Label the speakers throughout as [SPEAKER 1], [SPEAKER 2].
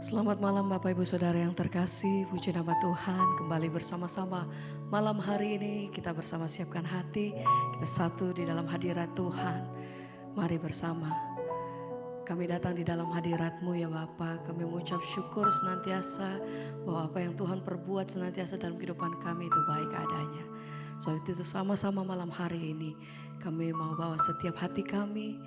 [SPEAKER 1] Selamat malam Bapak Ibu Saudara yang terkasih, puji nama Tuhan. Kembali bersama-sama malam hari ini kita bersama siapkan hati, kita satu di dalam hadirat Tuhan. Mari bersama kami datang di dalam hadirat-Mu ya Bapa. Kami mengucap syukur senantiasa bahwa apa yang Tuhan perbuat senantiasa dalam kehidupan kami itu baik adanya. Sebab itu sama-sama malam hari ini kami mau bawa setiap hati kami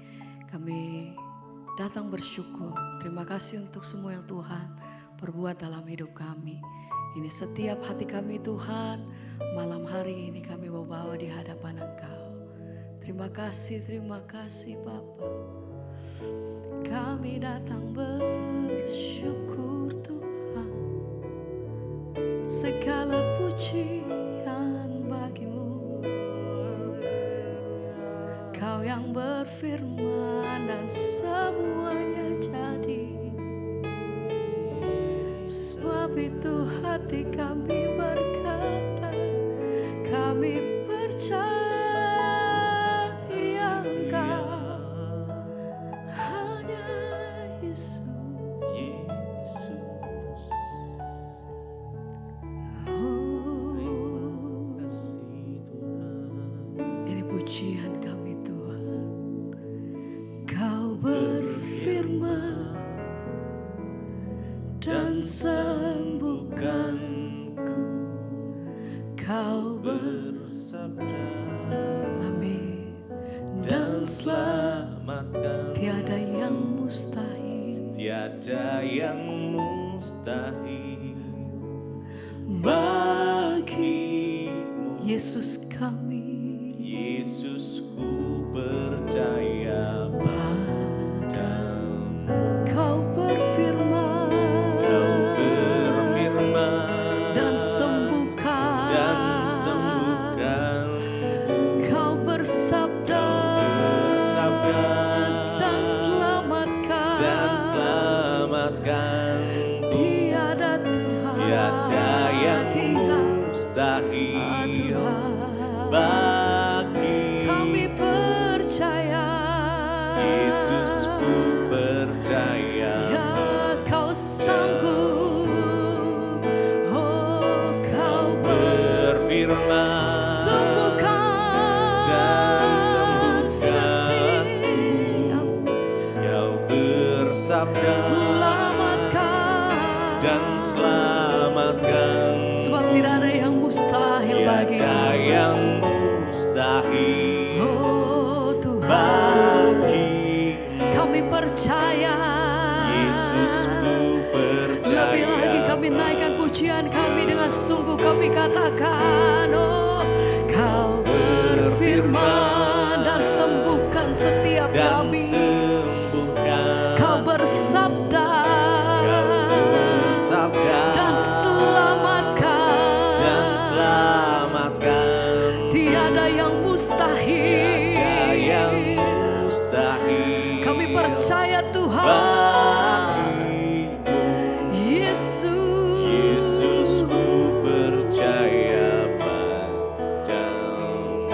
[SPEAKER 1] datang bersyukur. Terima kasih untuk semua yang Tuhan perbuat dalam hidup kami. Ini setiap hati kami Tuhan, malam hari ini kami mau bawa di hadapan Engkau. Terima kasih Bapa. Kami datang bersyukur Tuhan. Segala pujian bagi-Mu. Kau yang berfirman dan semuanya jadi. Sebab itu hati kami berkata, kami percaya Engkau hanya Yesus. Ini pujian kami Tuhan. Kau berfirman dan sembuhkanku. Kau bersabda, amin, dan selamatkan. Tiada yang mustahil,
[SPEAKER 2] tiada yang mustahil
[SPEAKER 1] bagimu. Yesus kami,
[SPEAKER 2] Yesusku percaya padamu.
[SPEAKER 1] Kau berfirman dan sembuhkan. Kau bersabda dan selamatkan. Tiada Tuhan,
[SPEAKER 2] tiada yang mustahil bagi
[SPEAKER 1] kami percaya.
[SPEAKER 2] Yesusku percaya
[SPEAKER 1] ya Kau sanggup. Oh, Kau
[SPEAKER 2] berfirman dan sembuhkanku. Kau bersabda dan selamatkan.
[SPEAKER 1] Sebab tidak ada yang mustahil bagi-Mu.
[SPEAKER 2] Tiada yang mustahil
[SPEAKER 1] Oh Tuhan,
[SPEAKER 2] bagi
[SPEAKER 1] kami percaya.
[SPEAKER 2] Yesusku percaya.
[SPEAKER 1] Lebih lagi kami naikkan pujian kami dengan sungguh kami katakan, oh Kau berfirman dan sembuhkan setiap kami. Kau bersabda dan selamatkan. Tiada yang mustahil. Kami percaya Tuhan.
[SPEAKER 2] Yesusku percaya padamu.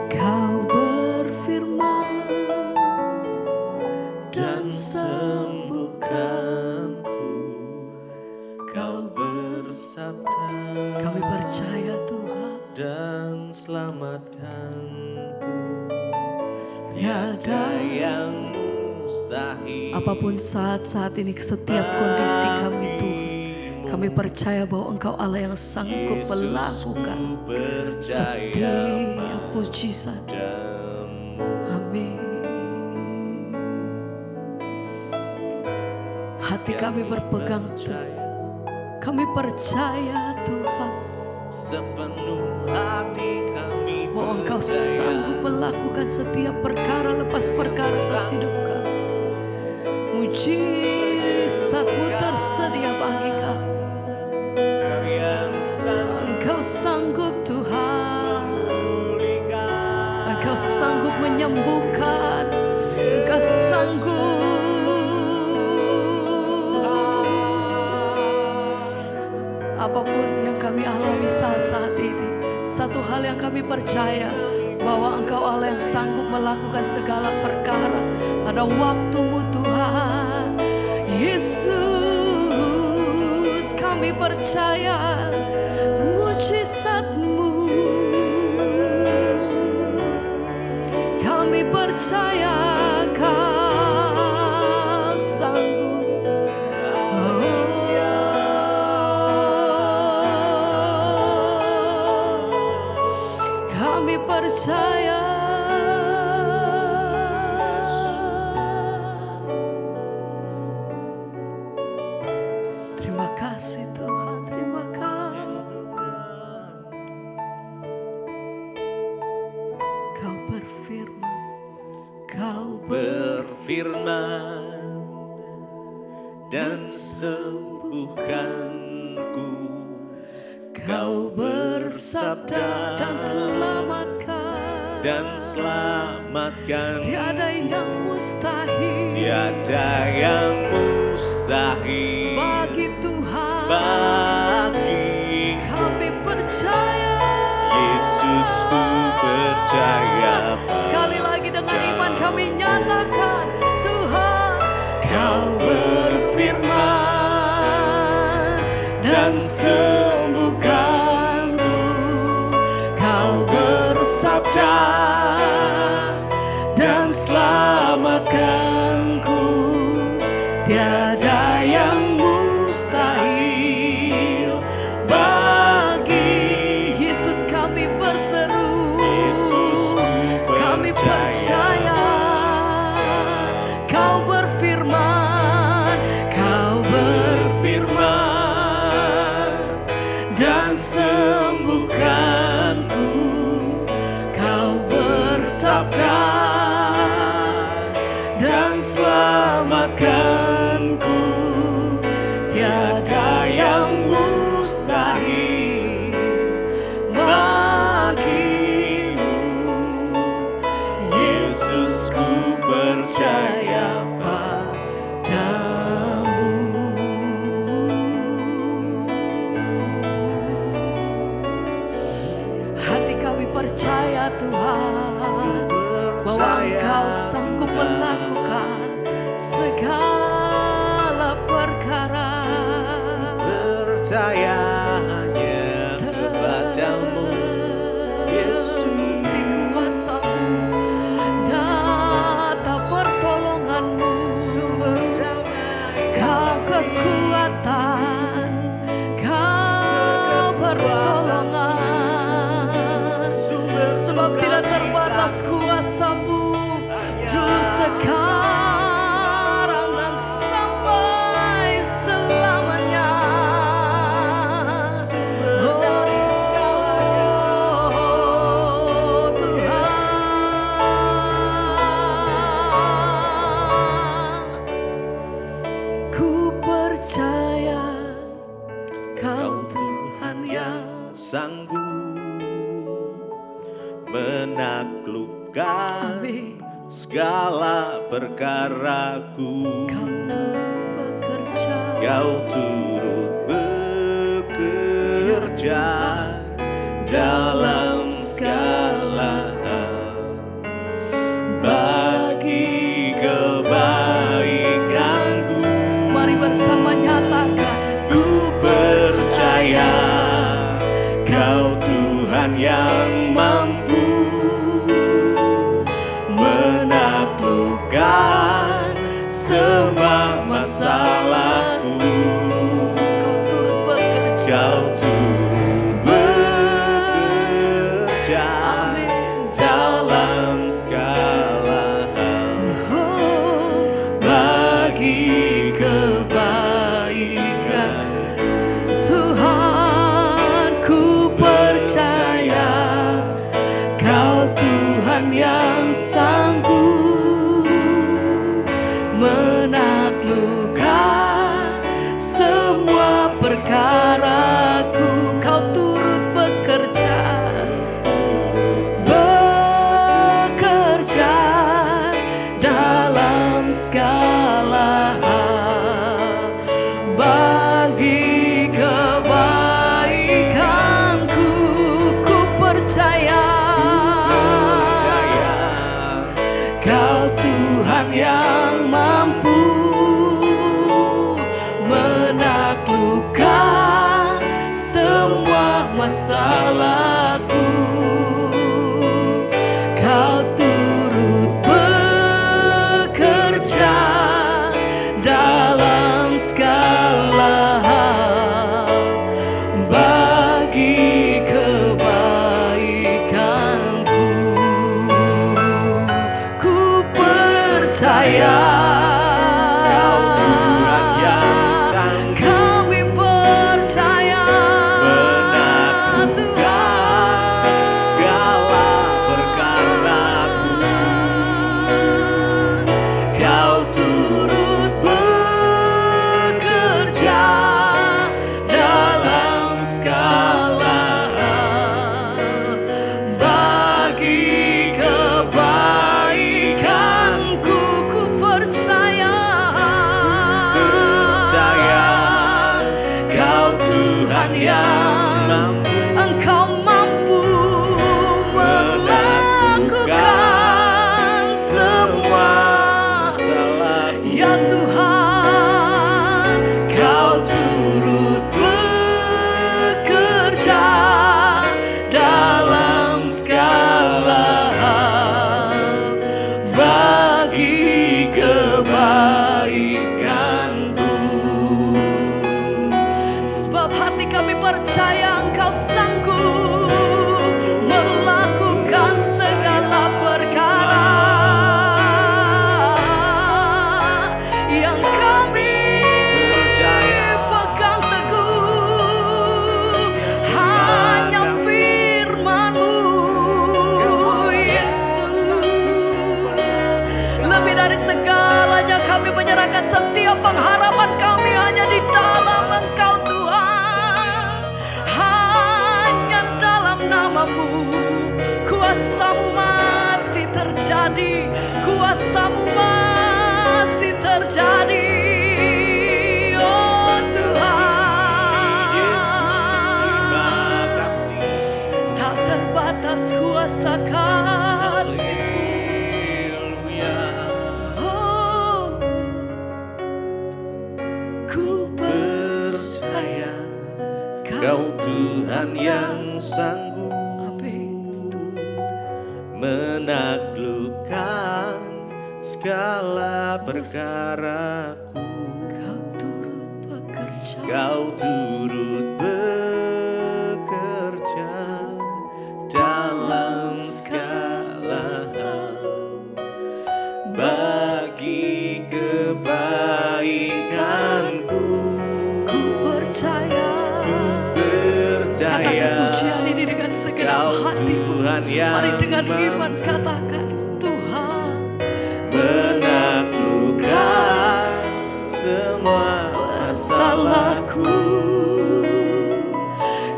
[SPEAKER 1] Kau berfirman dan
[SPEAKER 2] sembuhkanku. Kau bersabda
[SPEAKER 1] kami percaya Tuhan.
[SPEAKER 2] dan selamatkanku.
[SPEAKER 1] Tiada
[SPEAKER 2] yang mustahil.
[SPEAKER 1] Apapun saat-saat ini, setiap kondisi kami Tuhan, kami percaya bahwa Engkau Allah yang sanggup melakukan setiap mujizat. Amin. Hati kami berpegang teguh. Kami percaya Tuhan
[SPEAKER 2] Sepenuh hati kami
[SPEAKER 1] bahwa Engkau sanggup melakukan setiap perkara lepas perkara atas hidup kami. Mujizat-Mu tersedia bagi kami. Engkau sanggup Tuhan. Engkau sanggup menyembuhkan. Engkau sanggup. Apapun yang kami alami saat-saat ini, satu hal yang kami percaya, bahwa Engkau Allah yang sanggup melakukan segala perkara pada waktu-Mu Tuhan. kami percaya mujizat-Mu. Kami percaya Kau sanggup. Kami percaya. Terima kasih Tuhan, terima kasih. Kau berfirman, Kau
[SPEAKER 2] berfirman dan sembuhkanku.
[SPEAKER 1] Kau bersabda dan selamatkan. Tiada yang mustahil.
[SPEAKER 2] Tiada yang mustahil
[SPEAKER 1] Bagi Tuhan.
[SPEAKER 2] bagi
[SPEAKER 1] Kami percaya.
[SPEAKER 2] Yesusku percaya.
[SPEAKER 1] Sekali lagi dengan iman kami nyatakan, Tuhan, Kau berfirman dan sembuhkanku. Kau bersabda dan selamatkanku. Tiada yang mustahil bagi Yesus. Kami berseru, kami percaya Kau berfirman, Kau berfirman dan sembuhkanku. Kau bersabda dan selamatkanku. Tiada yang mustahil bagimu. Yesus, ku percaya padamu. Hati kami percaya Tuhan, bahwa Engkau sanggup melakukan segala perkara.
[SPEAKER 2] Percaya hanya kepadamu, Yesus.
[SPEAKER 1] Di kuasa-Mu, data pertolongan-Mu,
[SPEAKER 2] Sumber damai,
[SPEAKER 1] Kau kekuatan, Kau pertolongan. Sebab tidak terbatas kuasa-Mu, dulu, sekarang, dan sampai selamanya. Oh Tuhan, ku percaya Kau Tuhan yang
[SPEAKER 2] sanggup menaklukkan
[SPEAKER 1] amin.
[SPEAKER 2] segala perkaraku.
[SPEAKER 1] Kau turut bekerja,
[SPEAKER 2] Kau turut bekerja dalam segala hal bagi kebaikanku.
[SPEAKER 1] mari bersama nyatakan,
[SPEAKER 2] Ku percaya Kau Tuhan yang mampu menaklukkan semua masalahku.
[SPEAKER 1] Kau turut bekerja,
[SPEAKER 2] Kau turut bekerja
[SPEAKER 1] amin.
[SPEAKER 2] dalam segala hal
[SPEAKER 1] Oh,
[SPEAKER 2] bagi
[SPEAKER 1] kebaikan Tuhan, ku percaya Kau Tuhan yang sanggup menaklukkan semua perkaraku. masalahku. Kau turut bekerja dalam segala hal bagi kebaikanku. Ku percaya
[SPEAKER 2] Kau Tuhan yang sanggup
[SPEAKER 1] kami percaya
[SPEAKER 2] menaklukkan segala perkaraku.
[SPEAKER 1] Kau turut bekerja dalam segala hal bagi kebaikanku. Ku percaya Kau Tuhan yang
[SPEAKER 2] mampu
[SPEAKER 1] Engkau mampu melakukan semua.
[SPEAKER 2] masalahku.
[SPEAKER 1] Ya Tuhan, Kau turut bekerja dalam segala hal bagi kebaikanku. Sebab hati kami percaya Engkau sanggup melakukan segala perkara yang kami pegang teguh. Hanya firman-Mu, Yesus. Lebih dari segalanya kami menyerahkan setiap pengharapan kami hanya di dalam Engkau Tuhan. Hanya dalam nama-Mu, kuasa-Mu masih terjadi, kuasa-Mu masih terjadi. Oh Tuhan,
[SPEAKER 2] Terima kasih.
[SPEAKER 1] tak terbatas kuasa kasih-Mu.
[SPEAKER 2] Haleluya.
[SPEAKER 1] Oh, ku
[SPEAKER 2] Percaya Kau Tuhan yang sanggup menaklukkan segala perkaraku.
[SPEAKER 1] Kau turut bekerja
[SPEAKER 2] Kau turut bekerja dalam segala hal bagi kebaikanku.
[SPEAKER 1] ku percaya. Katakan
[SPEAKER 2] Percaya
[SPEAKER 1] pujian ini dengan segenap
[SPEAKER 2] Kau
[SPEAKER 1] hati.
[SPEAKER 2] Tuhan yang
[SPEAKER 1] Mari dengan
[SPEAKER 2] mampu
[SPEAKER 1] iman katakan, Tuhan
[SPEAKER 2] menaklukkan semua masalahku.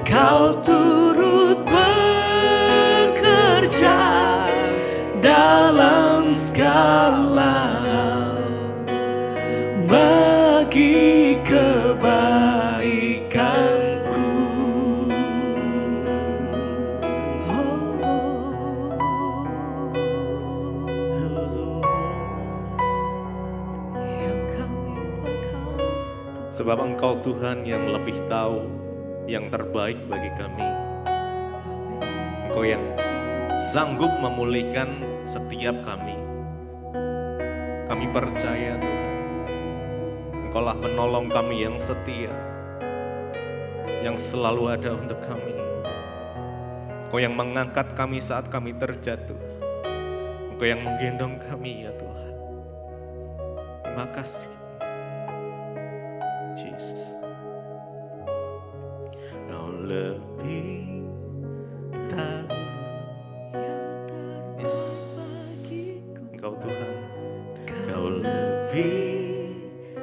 [SPEAKER 1] Kau turut bekerja dalam segala hal bagi kebaikanku. Yang kami pegang.
[SPEAKER 2] Sebab Engkau Tuhan yang lebih tahu yang terbaik bagi kami. Engkau yang sanggup memulihkan setiap kami. Kami percaya Tuhan, Engkaulah penolong kami yang setia, yang selalu ada untuk kami. Engkau yang mengangkat kami saat kami terjatuh. Engkau yang menggendong kami ya Tuhan. Terima kasih. Jesus. Kau lebih tahu. Yes. Engkau Tuhan. Kau lebih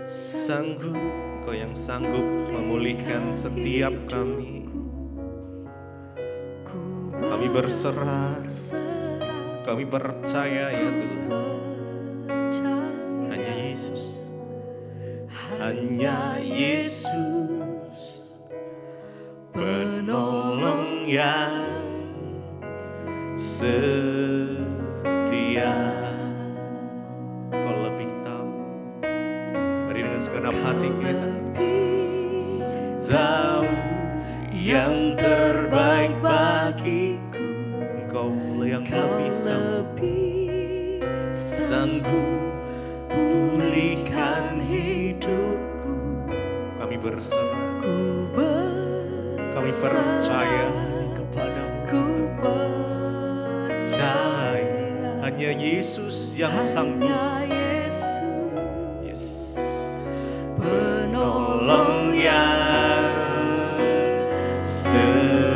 [SPEAKER 2] sanggup. Engkau yang sanggup memulihkan setiap kami. Kami berserah. Kami percaya ya Tuhan. Hanya Yesus. Hanya Yesus penolong yang setia. Kau lebih tahu. Mari dengan segenap hati kita tahu yang terbaik bagiku. Engkau yang lebih sanggup pulihkan hidupku. Kami berserah, kami percaya kepadamu.
[SPEAKER 1] Ku percaya
[SPEAKER 2] Hanya Yesus yang sanggup.
[SPEAKER 1] hanya Yesus
[SPEAKER 2] Yes.
[SPEAKER 1] penolong yang
[SPEAKER 2] Setia.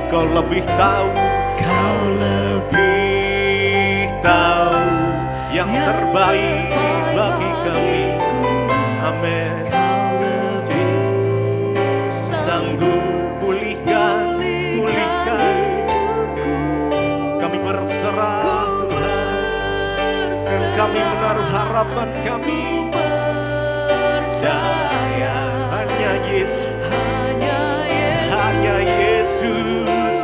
[SPEAKER 2] Kau lebih tahu, kau lebih tahu yang terbaik bagi kami. Amin. Jesus sanggup pulihkan. Kami berserah Tuhan, dan kami menaruh harapan kami. Percaya hanya Yesus, hanya Yesus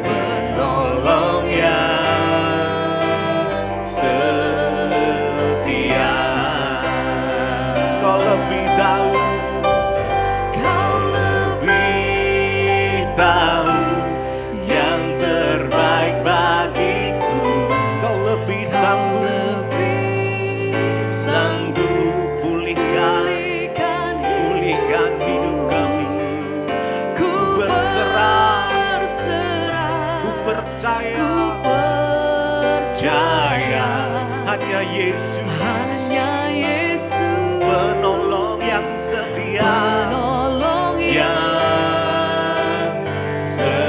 [SPEAKER 2] penolong yang setia. Kau lebih tahu, kau lebih tahu yang terbaik bagiku. Kau lebih sanggup pulihkan hidup kami. Ku berserah, ku percaya hanya Yesus penolong yang setia, yang setia.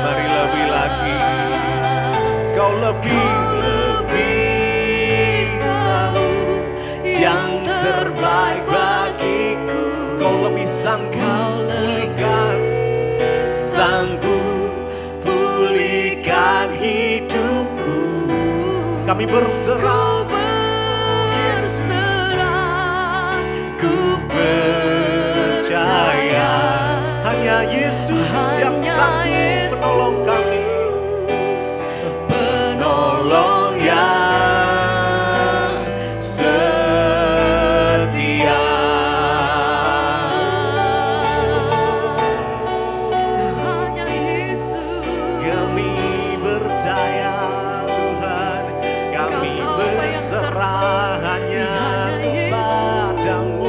[SPEAKER 2] Mari lebih lagi, kau lebih tahu yang terbaik bagiku. Kau lebih sanggup pulihkan hidupku. Kami berserah, ku percaya hanya Yesus yang sanggup menolong kami. Penolong yang setia.
[SPEAKER 1] hanya Yesus.
[SPEAKER 2] Kami percaya Tuhan, kami berserah hanya kepadamu.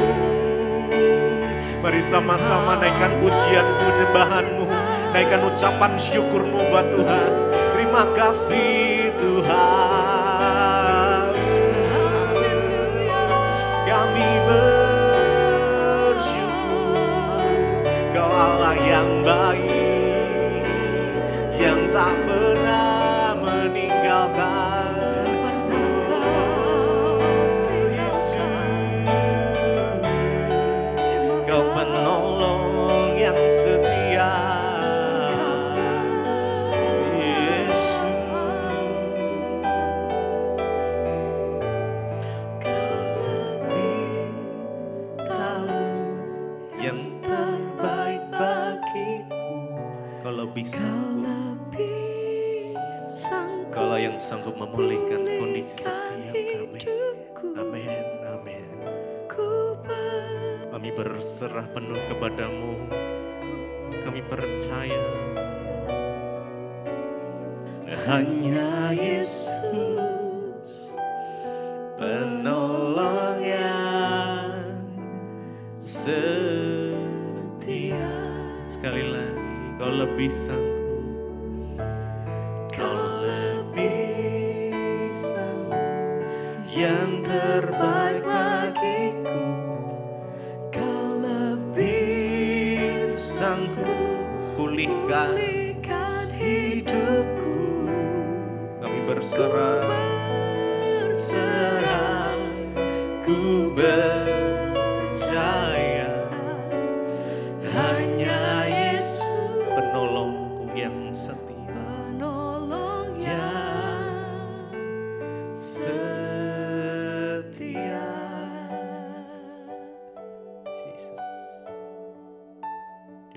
[SPEAKER 2] Mari sama-sama naikkan pujian penyembahanmu, naikkan ucapan syukurmu buat Tuhan. Terima kasih Tuhan. Kami bersyukur, Kau Allah yang baik, yang tak pernah meninggalkan. Yesus, Kau penolong yang setia. Kaulah yang sanggup memulihkan kondisi setiap kami. Amin, amin. Kami berserah penuh kepadamu. Kami percaya hanya Yesus penolong yang setia. Sekali lagi, Kau lebih sanggup. Yang terbaik bagiku, Kau lebih sanggup pulihkan hidupku. Kami berserah, ku percaya hanya Yesus penolongku yang setia.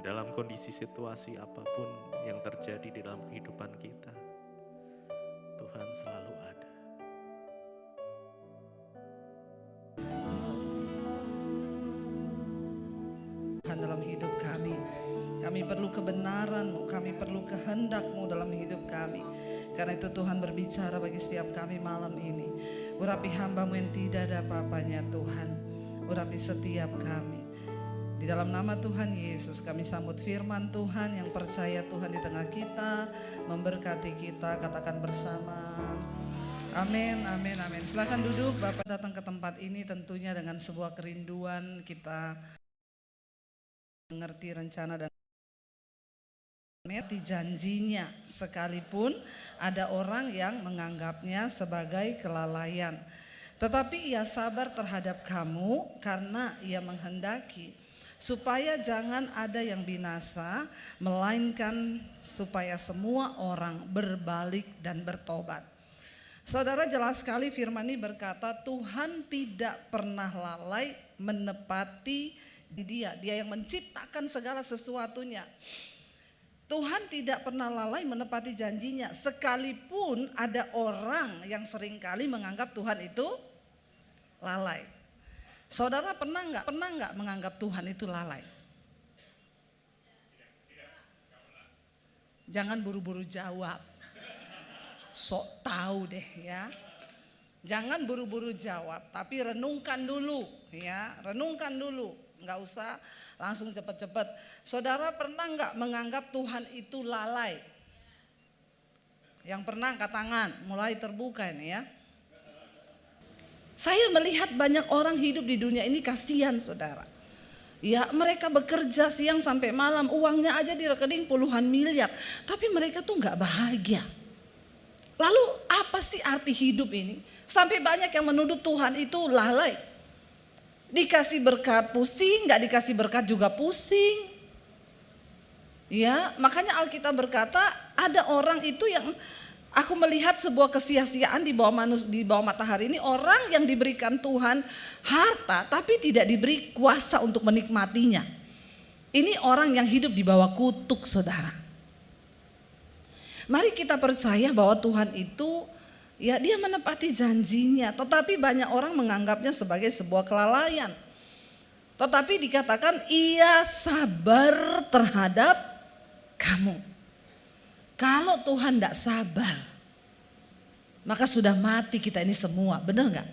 [SPEAKER 2] Dalam kondisi situasi apapun yang terjadi di dalam kehidupan kita, Tuhan selalu ada.
[SPEAKER 3] Tuhan dalam hidup kami. Kami perlu kebenaran-Mu, kami perlu kehendak-Mu dalam hidup kami. Karena itu Tuhan berbicara bagi setiap kami malam ini. Urapi hamba-Mu yang tidak ada apa-apanya Tuhan. Urapi setiap kami. Di dalam nama Tuhan Yesus kami sambut firman Tuhan yang percaya Tuhan di tengah kita, memberkati kita, katakan bersama. Amin, amin, amin. Silakan duduk. Bapak datang ke tempat ini tentunya dengan sebuah kerinduan kita mengerti rencana dan mengerti janjinya, sekalipun ada orang yang menganggapnya sebagai kelalaian. Tetapi ia sabar terhadap kamu karena ia menghendaki supaya jangan ada yang binasa, melainkan supaya semua orang berbalik dan bertobat. Saudara, jelas sekali firman ini berkata Tuhan tidak pernah lalai menepati dia yang menciptakan segala sesuatunya. Tuhan tidak pernah lalai menepati janjinya, sekalipun ada orang yang seringkali menganggap Tuhan itu lalai. Saudara pernah nggak menganggap Tuhan itu lalai? Jangan buru-buru jawab. Sok tahu deh ya. Jangan buru-buru jawab, tapi renungkan dulu ya, renungkan dulu. Nggak usah langsung cepat-cepat. Saudara pernah nggak menganggap Tuhan itu lalai? Yang pernah angkat tangan, mulai terbuka ini ya. Saya melihat banyak orang hidup di dunia ini, kasihan saudara. Ya, mereka bekerja siang sampai malam, uangnya aja di rekening puluhan miliar, tapi mereka tuh nggak bahagia. Lalu apa sih arti hidup ini? Sampai banyak yang menuduh Tuhan itu lalai. Dikasih berkat pusing, nggak dikasih berkat juga pusing. Ya, makanya Alkitab berkata ada orang itu yang aku melihat sebuah kesia-siaan di bawah matahari ini, orang yang diberikan Tuhan harta tapi tidak diberi kuasa untuk menikmatinya. Ini orang yang hidup di bawah kutuk, saudara. Mari kita percaya bahwa Tuhan itu ya dia menepati janjinya, tetapi banyak orang menganggapnya sebagai sebuah kelalaian. Tetapi dikatakan ia sabar terhadap kamu. Kalau Tuhan tidak sabar, maka sudah mati kita ini semua, benar nggak?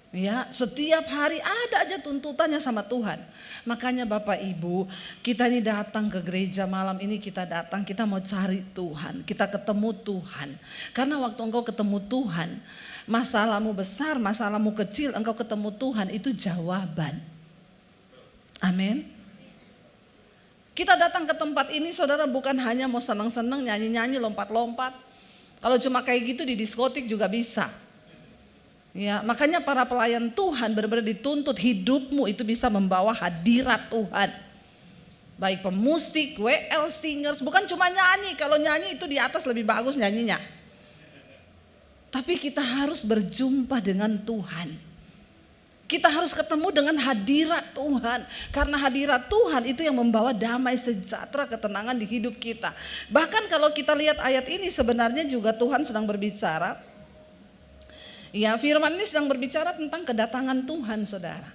[SPEAKER 3] Ya, setiap hari ada aja tuntutannya sama Tuhan. Makanya Bapak Ibu, kita ini datang ke gereja malam ini, kita datang, kita mau cari Tuhan, kita ketemu Tuhan. Karena waktu engkau ketemu Tuhan, masalahmu besar, masalahmu kecil, engkau ketemu Tuhan itu jawaban. Amin. Kita datang ke tempat ini saudara bukan hanya mau senang-senang, nyanyi-nyanyi, lompat-lompat. Kalau cuma kayak gitu di diskotik juga bisa. Ya, makanya para pelayan Tuhan benar-benar dituntut hidupmu itu bisa membawa hadirat Tuhan. Baik pemusik, WL singers, bukan cuma nyanyi. Kalau nyanyi itu di atas lebih bagus nyanyinya. Tapi kita harus berjumpa dengan Tuhan. Kita harus ketemu dengan hadirat Tuhan. Karena hadirat Tuhan itu yang membawa damai sejahtera, ketenangan di hidup kita. Bahkan kalau kita lihat ayat ini sebenarnya juga Tuhan sedang berbicara. Ya, firman ini sedang berbicara tentang kedatangan Tuhan, saudara.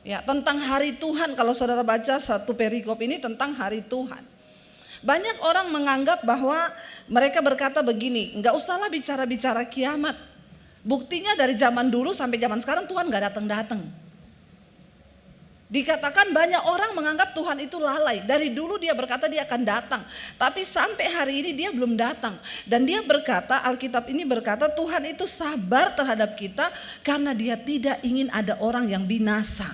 [SPEAKER 3] Ya, tentang hari Tuhan. Kalau saudara baca satu perikop ini tentang hari Tuhan. Banyak orang menganggap bahwa mereka berkata begini, enggak usahlah bicara-bicara kiamat. Buktinya dari zaman dulu sampai zaman sekarang Tuhan gak datang-datang. Dikatakan banyak orang menganggap Tuhan itu lalai. Dari dulu dia berkata dia akan datang. Tapi sampai hari ini dia belum datang. Dan dia berkata, Alkitab ini berkata Tuhan itu sabar terhadap kita karena dia tidak ingin ada orang yang binasa.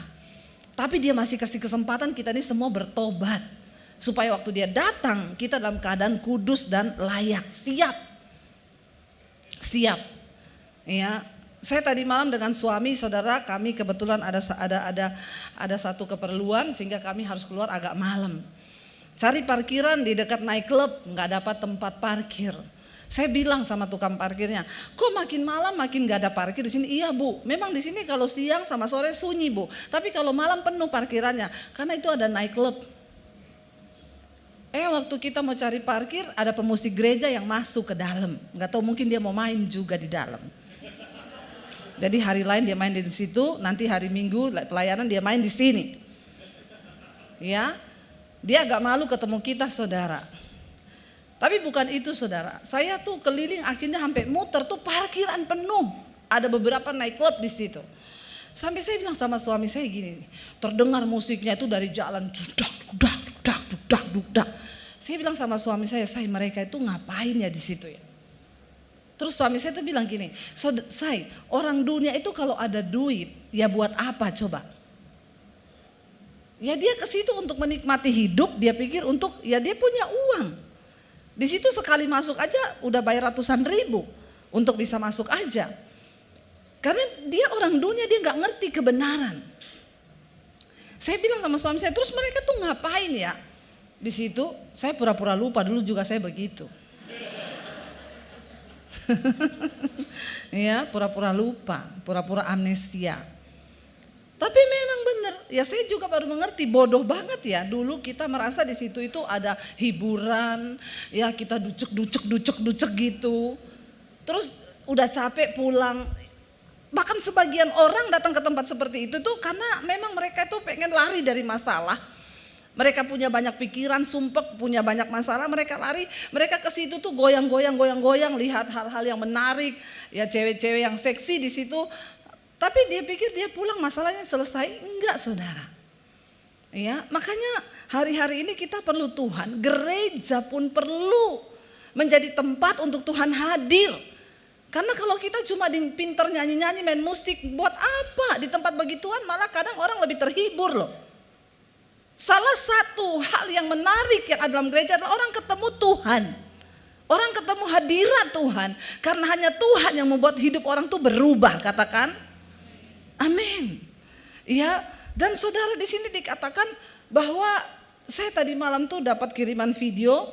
[SPEAKER 3] Tapi dia masih kasih kesempatan kita ini semua bertobat. Supaya waktu dia datang kita dalam keadaan kudus dan layak, siap. Siap. Ya, saya tadi malam dengan suami saudara kami kebetulan ada satu keperluan sehingga kami harus keluar agak malam. Cari parkiran di dekat nightclub, nggak dapat tempat parkir. Saya bilang sama tukang parkirnya, kok makin malam makin nggak ada parkir di sini? Iya Bu, memang di sini kalau siang sama sore sunyi Bu, tapi kalau malam penuh parkirannya karena itu ada nightclub. Waktu kita mau cari parkir ada pemusik gereja yang masuk ke dalam, nggak tahu mungkin dia mau main juga di dalam. Jadi hari lain dia main di situ, nanti hari Minggu pelayanan dia main di sini. Ya, dia agak malu ketemu kita saudara. Tapi bukan itu saudara, saya tuh keliling akhirnya sampai muter tuh parkiran penuh. Ada beberapa night club di situ. Sampai saya bilang sama suami saya gini, terdengar musiknya itu dari jalan dudak dudak dudak dudak dudak. Saya bilang sama suami saya mereka itu ngapain ya di situ ya? Terus suami saya tuh bilang gini, say, orang dunia itu kalau ada duit, ya buat apa coba? Ya dia ke situ untuk menikmati hidup, dia pikir untuk, ya dia punya uang. Di situ sekali masuk aja udah bayar ratusan ribu untuk bisa masuk aja. Karena dia orang dunia, dia nggak ngerti kebenaran. Saya bilang sama suami saya, terus mereka tuh ngapain ya? Di situ saya pura-pura lupa, dulu juga saya begitu. Ya, pura-pura lupa, pura-pura amnesia. Tapi memang benar, ya saya juga baru mengerti, bodoh banget ya. Dulu kita merasa di situ itu ada hiburan, ya kita ducek gitu. Terus udah capek pulang. Bahkan sebagian orang datang ke tempat seperti itu tuh karena memang mereka tuh pengen lari dari masalah. Mereka punya banyak pikiran, sumpek, punya banyak masalah, mereka lari, mereka ke situ tuh goyang-goyang, lihat hal-hal yang menarik, ya cewek-cewek yang seksi di situ. Tapi dia pikir dia pulang masalahnya selesai, enggak saudara. Ya, makanya hari-hari ini kita perlu Tuhan, gereja pun perlu menjadi tempat untuk Tuhan hadir. Karena kalau kita cuma pinter nyanyi-nyanyi, main musik, buat apa? Di tempat begituan malah kadang orang lebih terhibur loh. Salah satu hal yang menarik yang ada dalam gereja adalah orang ketemu Tuhan. Orang ketemu hadirat Tuhan. Karena hanya Tuhan yang membuat hidup orang tuh berubah, katakan. Amin. Ya, dan saudara di sini dikatakan bahwa saya tadi malam tuh dapat kiriman video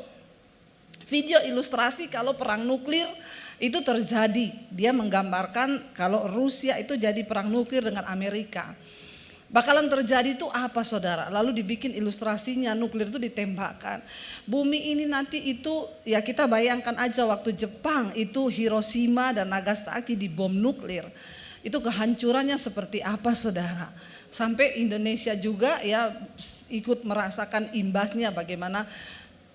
[SPEAKER 3] ilustrasi kalau perang nuklir itu terjadi. Dia menggambarkan kalau Rusia itu jadi perang nuklir dengan Amerika. Bakalan terjadi itu apa saudara? Lalu dibikin ilustrasinya, nuklir itu ditembakkan. Bumi ini nanti itu ya kita bayangkan aja waktu Jepang itu Hiroshima dan Nagasaki dibom nuklir. Itu kehancurannya seperti apa saudara? Sampai Indonesia juga ya ikut merasakan imbasnya bagaimana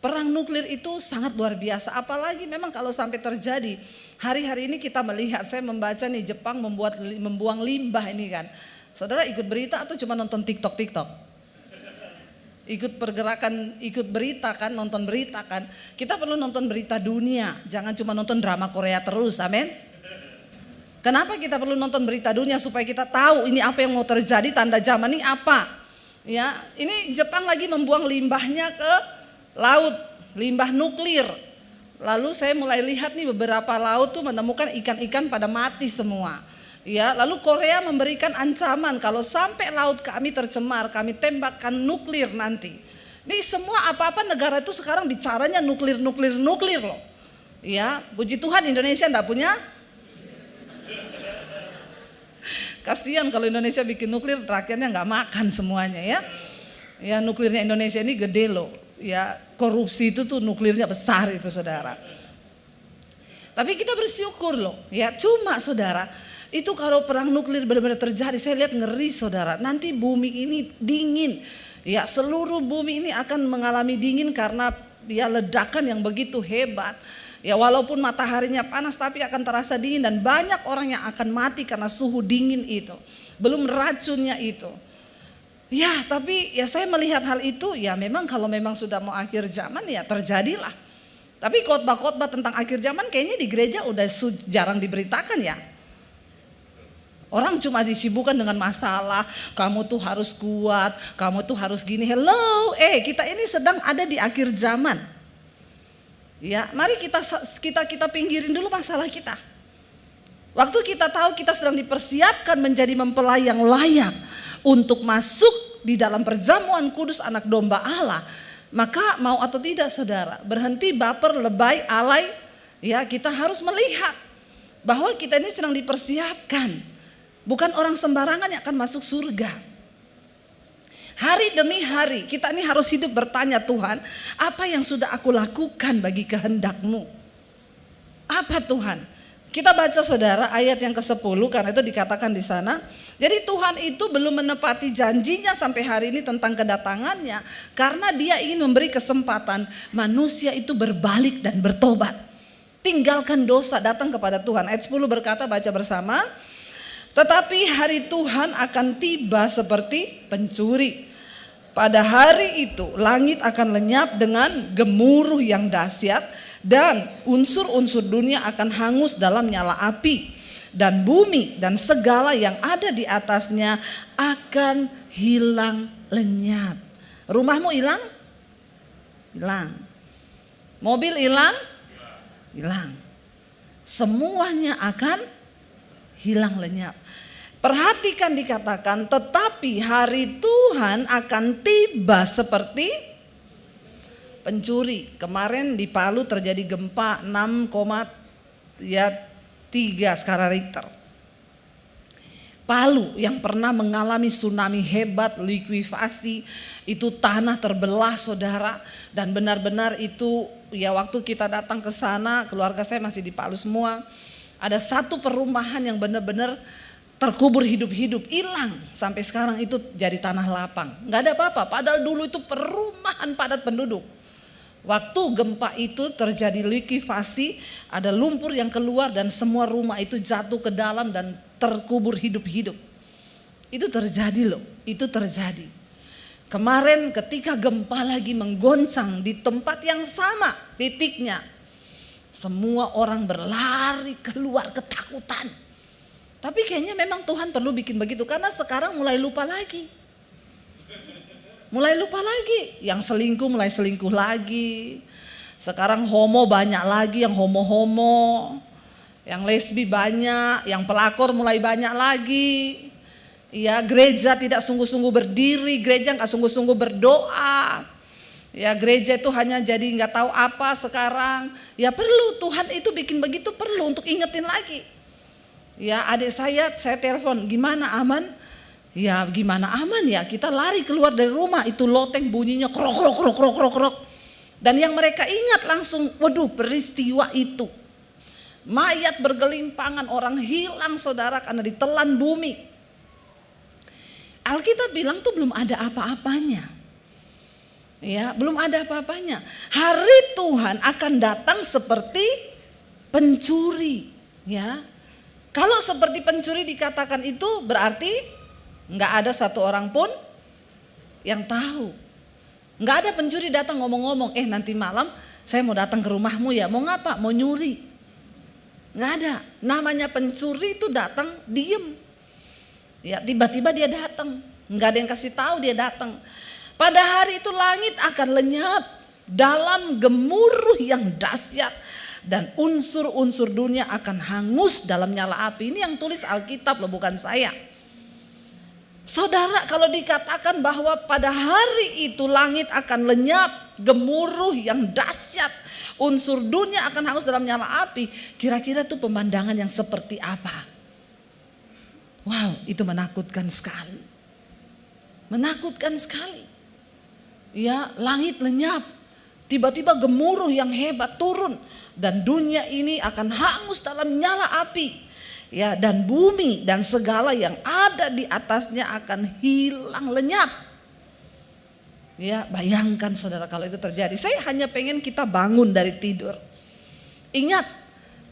[SPEAKER 3] perang nuklir itu sangat luar biasa. Apalagi memang kalau sampai terjadi. Hari-hari ini kita melihat, saya membaca nih Jepang membuang limbah ini kan. Saudara ikut berita atau cuma nonton TikTok? Ikut pergerakan, ikut berita kan, nonton berita kan. Kita perlu nonton berita dunia, jangan cuma nonton drama Korea terus, amin. Kenapa kita perlu nonton berita dunia? Supaya kita tahu ini apa yang mau terjadi, tanda zaman ini apa. Ya, ini Jepang lagi membuang limbahnya ke laut, limbah nuklir. Lalu saya mulai lihat nih beberapa laut tuh menemukan ikan-ikan pada mati semua. Ya, lalu Korea memberikan ancaman kalau sampai laut kami tercemar, kami tembakkan nuklir nanti. Ini semua apa-apa negara itu sekarang bicaranya nuklir loh. Ya, puji Tuhan Indonesia enggak punya. Kasihan kalau Indonesia bikin nuklir rakyatnya nggak makan semuanya ya. Ya nuklirnya Indonesia ini gede loh. Ya korupsi itu tuh nuklirnya besar itu saudara. Tapi kita bersyukur loh. Ya cuma saudara itu kalau perang nuklir benar-benar terjadi saya lihat ngeri saudara. Nanti bumi ini dingin. Ya seluruh bumi ini akan mengalami dingin karena ya ledakan yang begitu hebat. Ya walaupun mataharinya panas tapi akan terasa dingin dan banyak orang yang akan mati karena suhu dingin itu. Belum racunnya itu. Ya tapi ya saya melihat hal itu ya memang kalau memang sudah mau akhir zaman ya terjadilah. Tapi khotbah-khotbah tentang akhir zaman kayaknya di gereja udah jarang diberitakan ya. Orang cuma disibukkan dengan masalah, kamu tuh harus kuat, kamu tuh harus gini. Hello, kita ini sedang ada di akhir zaman. Ya, mari kita pinggirin dulu masalah kita. Waktu kita tahu kita sedang dipersiapkan menjadi mempelai yang layak untuk masuk di dalam perjamuan kudus anak domba Allah, maka mau atau tidak saudara, berhenti baper, lebay, alay, ya kita harus melihat bahwa kita ini sedang dipersiapkan. Bukan orang sembarangan yang akan masuk surga. Hari demi hari kita ini harus hidup bertanya, Tuhan apa yang sudah aku lakukan bagi kehendak-Mu? Apa Tuhan? Kita baca saudara ayat yang ke-10 karena itu dikatakan di sana. Jadi Tuhan itu belum menepati janjinya sampai hari ini tentang kedatangannya. Karena dia ingin memberi kesempatan manusia itu berbalik dan bertobat. Tinggalkan dosa, datang kepada Tuhan. Ayat 10 berkata, baca bersama. Tetapi hari Tuhan akan tiba seperti pencuri. Pada hari itu langit akan lenyap dengan gemuruh yang dahsyat dan unsur-unsur dunia akan hangus dalam nyala api dan bumi dan segala yang ada di atasnya akan hilang lenyap. Rumahmu hilang? Hilang. Mobil hilang? Hilang. Semuanya akan hilang lenyap. Perhatikan dikatakan, tetapi hari Tuhan akan tiba seperti pencuri. Kemarin di Palu terjadi gempa 6,3 skala Richter. Palu yang pernah mengalami tsunami hebat, likuifasi, itu tanah terbelah saudara. Dan benar-benar itu ya waktu kita datang ke sana, keluarga saya masih di Palu semua. Ada satu perumahan yang benar-benar terkubur hidup-hidup, hilang. Sampai sekarang itu jadi tanah lapang. Gak ada apa-apa, padahal dulu itu perumahan padat penduduk. Waktu gempa itu terjadi likuifasi, ada lumpur yang keluar dan semua rumah itu jatuh ke dalam dan terkubur hidup-hidup. Itu terjadi loh, itu terjadi. Kemarin ketika gempa lagi menggoncang di tempat yang sama titiknya, semua orang berlari keluar ketakutan. Tapi kayaknya memang Tuhan perlu bikin begitu karena sekarang mulai lupa lagi. Mulai lupa lagi, yang selingkuh mulai selingkuh lagi. Sekarang homo banyak lagi, yang homo-homo. Yang lesbi banyak, yang pelakor mulai banyak lagi. Ya, gereja tidak sungguh-sungguh berdiri, gereja nggak sungguh-sungguh berdoa. Ya, gereja itu hanya jadi nggak tahu apa sekarang. Ya perlu, Tuhan itu bikin begitu perlu untuk ingetin lagi. Ya, adik saya telepon, gimana aman? Ya gimana aman ya, kita lari keluar dari rumah, itu loteng bunyinya krok krok krok krok krok krok. Dan yang mereka ingat langsung, waduh peristiwa itu. Mayat bergelimpangan, orang hilang saudara karena ditelan bumi. Alkitab bilang tuh belum ada apa-apanya. Ya, belum ada apa-apanya. Hari Tuhan akan datang seperti pencuri, ya. Kalau seperti pencuri dikatakan itu berarti nggak ada satu orang pun yang tahu. Nggak ada pencuri datang ngomong-ngomong, nanti malam saya mau datang ke rumahmu ya, mau ngapa? Mau nyuri. Nggak ada. Namanya pencuri itu datang diem. Ya tiba-tiba dia datang, nggak ada yang kasih tahu dia datang. Pada hari itu langit akan lenyap dalam gemuruh yang dahsyat. Dan unsur-unsur dunia akan hangus dalam nyala api. Ini yang tulis Alkitab loh, bukan saya. Saudara, kalau dikatakan bahwa pada hari itu langit akan lenyap, gemuruh yang dahsyat, unsur dunia akan hangus dalam nyala api, kira-kira itu pemandangan yang seperti apa? Wow, itu menakutkan sekali. Menakutkan sekali. Ya, langit lenyap, tiba-tiba gemuruh yang hebat turun. Dan dunia ini akan hangus dalam nyala api. Ya, dan bumi dan segala yang ada di atasnya akan hilang lenyap. Ya, bayangkan saudara kalau itu terjadi. Saya hanya pengen kita bangun dari tidur. Ingat,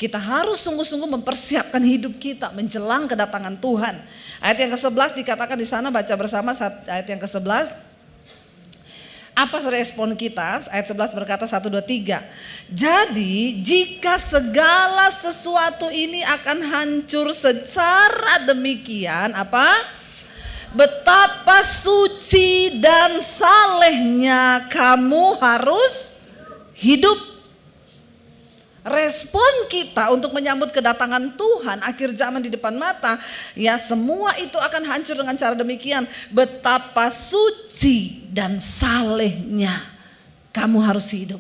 [SPEAKER 3] kita harus sungguh-sungguh mempersiapkan hidup kita menjelang kedatangan Tuhan. Ayat yang ke-11 dikatakan di sana, baca bersama ayat yang ke-11. Apa respon kita? Ayat 11 berkata 1, 2, 3. Jadi jika segala sesuatu ini akan hancur secara demikian, apa? Betapa suci dan salehnya kamu harus hidup. Respon kita untuk menyambut kedatangan Tuhan akhir zaman di depan mata, ya semua itu akan hancur dengan cara demikian. Betapa suci dan salehnya kamu harus hidup.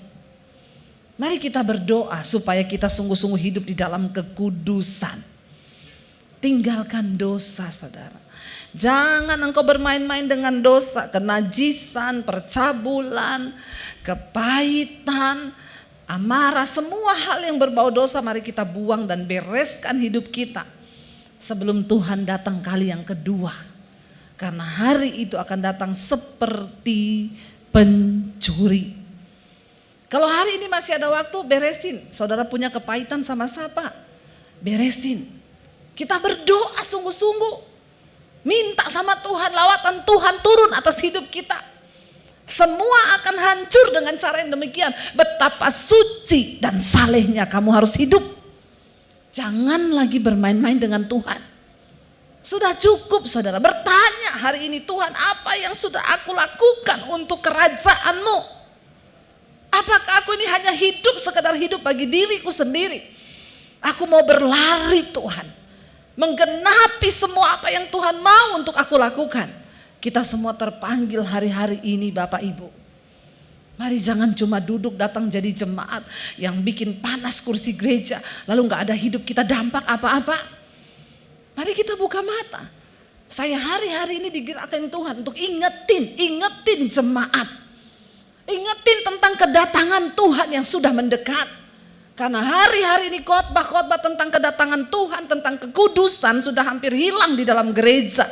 [SPEAKER 3] Mari kita berdoa supaya kita sungguh-sungguh hidup di dalam kekudusan. Tinggalkan dosa saudara. Jangan engkau bermain-main dengan dosa, kenajisan, percabulan, kepahitan, amarah, semua hal yang berbau dosa mari kita buang dan bereskan hidup kita sebelum Tuhan datang kali yang kedua. Karena hari itu akan datang seperti pencuri. Kalau hari ini masih ada waktu, beresin. Saudara punya kepahitan sama siapa? Beresin. Kita berdoa sungguh-sungguh. Minta sama Tuhan, lawatan Tuhan turun atas hidup kita. Semua akan hancur dengan cara yang demikian. Betapa suci dan salehnya kamu harus hidup. Jangan lagi bermain-main dengan Tuhan. Sudah cukup saudara bertanya hari ini, Tuhan apa yang sudah aku lakukan untuk kerajaan-Mu? Apakah aku ini hanya hidup sekedar hidup bagi diriku sendiri? Aku mau berlari Tuhan, menggenapi semua apa yang Tuhan mau untuk aku lakukan. Kita semua terpanggil hari-hari ini Bapak Ibu. Mari jangan cuma duduk datang jadi jemaat yang bikin panas kursi gereja, lalu gak ada hidup kita dampak apa-apa. Mari kita buka mata. Saya hari-hari ini digerakkan Tuhan untuk ingetin jemaat. Ingetin tentang kedatangan Tuhan yang sudah mendekat. Karena hari-hari ini khotbah-khotbah tentang kedatangan Tuhan, tentang kekudusan sudah hampir hilang di dalam gereja.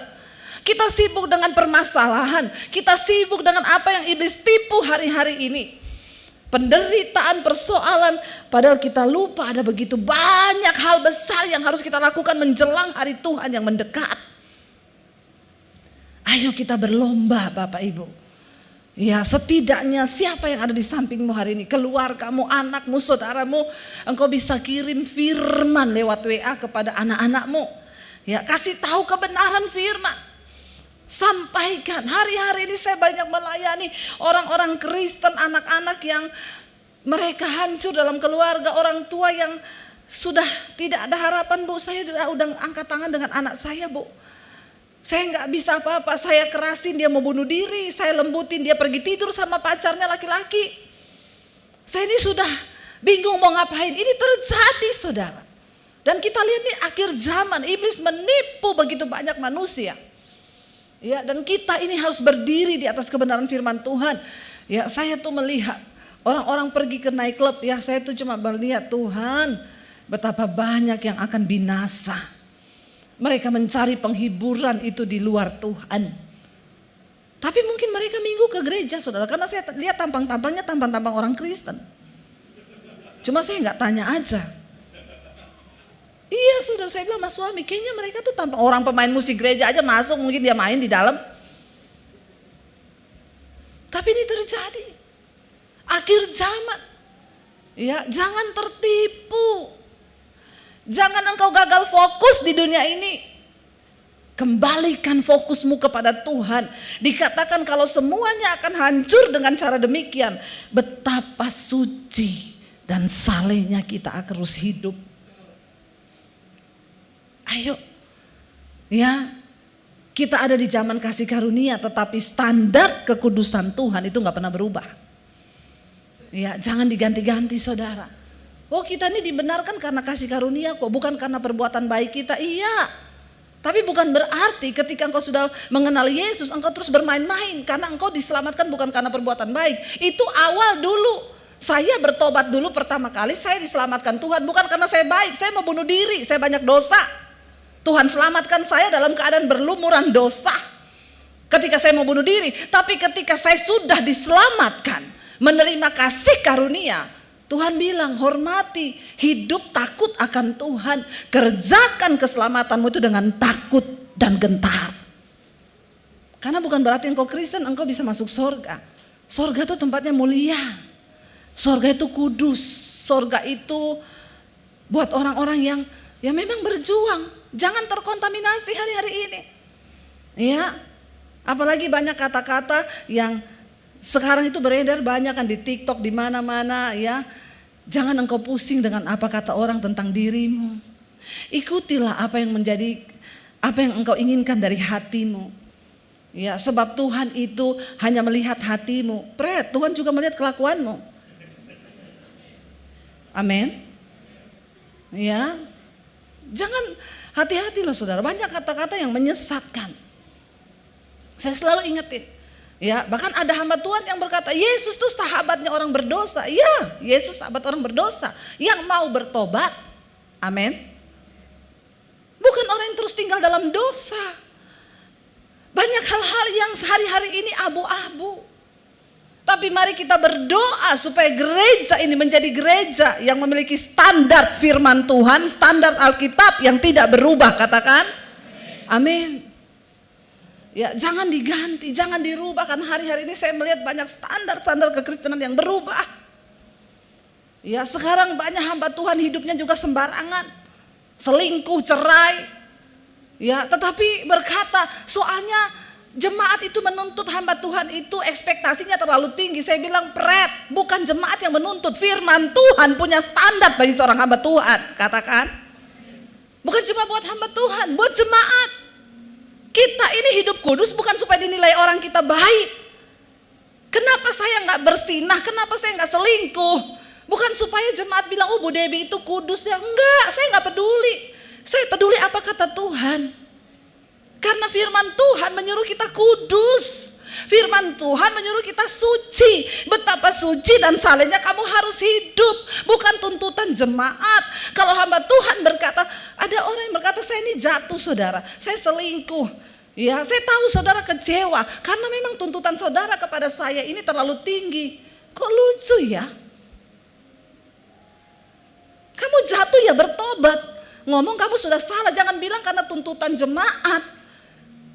[SPEAKER 3] Kita sibuk dengan permasalahan, kita sibuk dengan apa yang iblis tipu hari-hari ini. Penderitaan, persoalan, padahal kita lupa ada begitu banyak hal besar yang harus kita lakukan menjelang hari Tuhan yang mendekat. Ayo kita berlomba Bapak Ibu. Ya, setidaknya siapa yang ada di sampingmu hari ini, keluargamu, anakmu, saudaramu, engkau bisa kirim firman lewat WA kepada anak-anakmu. Ya, kasih tahu kebenaran firman. Sampaikan. Hari-hari ini saya banyak melayani orang-orang Kristen, anak-anak yang mereka hancur dalam keluarga, orang tua yang sudah tidak ada harapan. Bu, saya udah angkat tangan dengan anak saya, Bu. Saya nggak bisa apa-apa, saya kerasin dia mau bunuh diri, saya lembutin dia pergi tidur sama pacarnya laki-laki. Saya ini sudah bingung mau ngapain, ini terjadi saudara. Dan kita lihat nih akhir zaman, iblis menipu begitu banyak manusia. Ya, dan kita ini harus berdiri di atas kebenaran firman Tuhan. Ya, saya tuh melihat orang-orang pergi ke night club, ya saya tuh cuma melihat Tuhan betapa banyak yang akan binasa. Mereka mencari penghiburan itu di luar Tuhan. Tapi mungkin mereka minggu ke gereja saudara. Karena saya lihat tampang-tampangnya tampang-tampang orang Kristen. Cuma saya nggak tanya aja. Iya saudara, saya bilang sama suami, kayaknya mereka tuh tampang orang pemain musik gereja aja masuk, mungkin dia main di dalam. Tapi ini terjadi. Akhir zaman. Ya, jangan tertipu. Jangan engkau gagal fokus di dunia ini. Kembalikan fokusmu kepada Tuhan. Dikatakan kalau semuanya akan hancur dengan cara demikian, betapa suci dan salehnya kita akan terus hidup. Ayo, ya, kita ada di zaman kasih karunia, tetapi standar kekudusan Tuhan itu nggak pernah berubah. Ya, jangan diganti-ganti saudara. Oh, kita ini dibenarkan karena kasih karunia kok, bukan karena perbuatan baik kita. Iya, tapi bukan berarti ketika engkau sudah mengenal Yesus, engkau terus bermain-main karena engkau diselamatkan bukan karena perbuatan baik. Itu awal dulu. Saya bertobat dulu pertama kali, saya diselamatkan Tuhan bukan karena saya baik, saya mau bunuh diri, saya banyak dosa. Tuhan selamatkan saya dalam keadaan berlumuran dosa. Ketika saya mau bunuh diri, tapi ketika saya sudah diselamatkan, menerima kasih karunia, Tuhan bilang hormati, hidup takut akan Tuhan, kerjakan keselamatanmu itu dengan takut dan gentar. Karena bukan berarti engkau Kristen engkau bisa masuk surga. Surga itu tempatnya mulia. Surga itu kudus. Surga itu buat orang-orang yang memang berjuang. Jangan terkontaminasi hari-hari ini. Ya, apalagi banyak kata-kata yang sekarang itu beredar banyak kan di TikTok di mana-mana ya. Jangan engkau pusing dengan apa kata orang tentang dirimu. Ikutilah apa yang engkau inginkan dari hatimu. Ya, sebab Tuhan itu hanya melihat hatimu. Tuhan juga melihat kelakuanmu. Amin. Ya. Jangan, hati-hati loh saudara. Banyak kata-kata yang menyesatkan. Saya selalu ingetin. Ya, bahkan ada hamba Tuhan yang berkata, Yesus tuh sahabatnya orang berdosa. Iya, Yesus sahabat orang berdosa yang mau bertobat. Amin. Bukan orang yang terus tinggal dalam dosa. Banyak hal-hal yang sehari-hari ini abu-abu. Tapi mari kita berdoa supaya gereja ini menjadi gereja yang memiliki standar firman Tuhan, standar Alkitab yang tidak berubah, katakan. Amin. Ya, jangan diganti, jangan dirubah, karena hari-hari ini saya melihat banyak standar-standar kekristenan yang berubah. Ya, sekarang banyak hamba Tuhan hidupnya juga sembarangan, selingkuh, cerai. Ya, tetapi berkata, soalnya jemaat itu menuntut hamba Tuhan itu ekspektasinya terlalu tinggi. Saya bilang, Pret, bukan jemaat yang menuntut, firman Tuhan punya standar bagi seorang hamba Tuhan, katakan. Bukan cuma buat hamba Tuhan, buat jemaat. Kita ini hidup kudus bukan supaya dinilai orang kita baik. Kenapa saya nggak bersinah? Kenapa saya nggak selingkuh? Bukan supaya jemaat bilang, oh Bu Debbie itu kudus ya. Enggak, saya nggak peduli. Saya peduli apa kata Tuhan. Karena firman Tuhan menyuruh kita kudus. Firman Tuhan menyuruh kita suci. Betapa suci dan salehnya kamu harus hidup. Bukan tuntutan jemaat. Kalau hamba Tuhan berkata, ada orang yang berkata, saya ini jatuh saudara, saya selingkuh. Ya, saya tahu saudara kecewa karena memang tuntutan saudara kepada saya ini terlalu tinggi. Kok lucu ya? Kamu jatuh ya bertobat. Ngomong kamu sudah salah, jangan bilang karena tuntutan jemaat.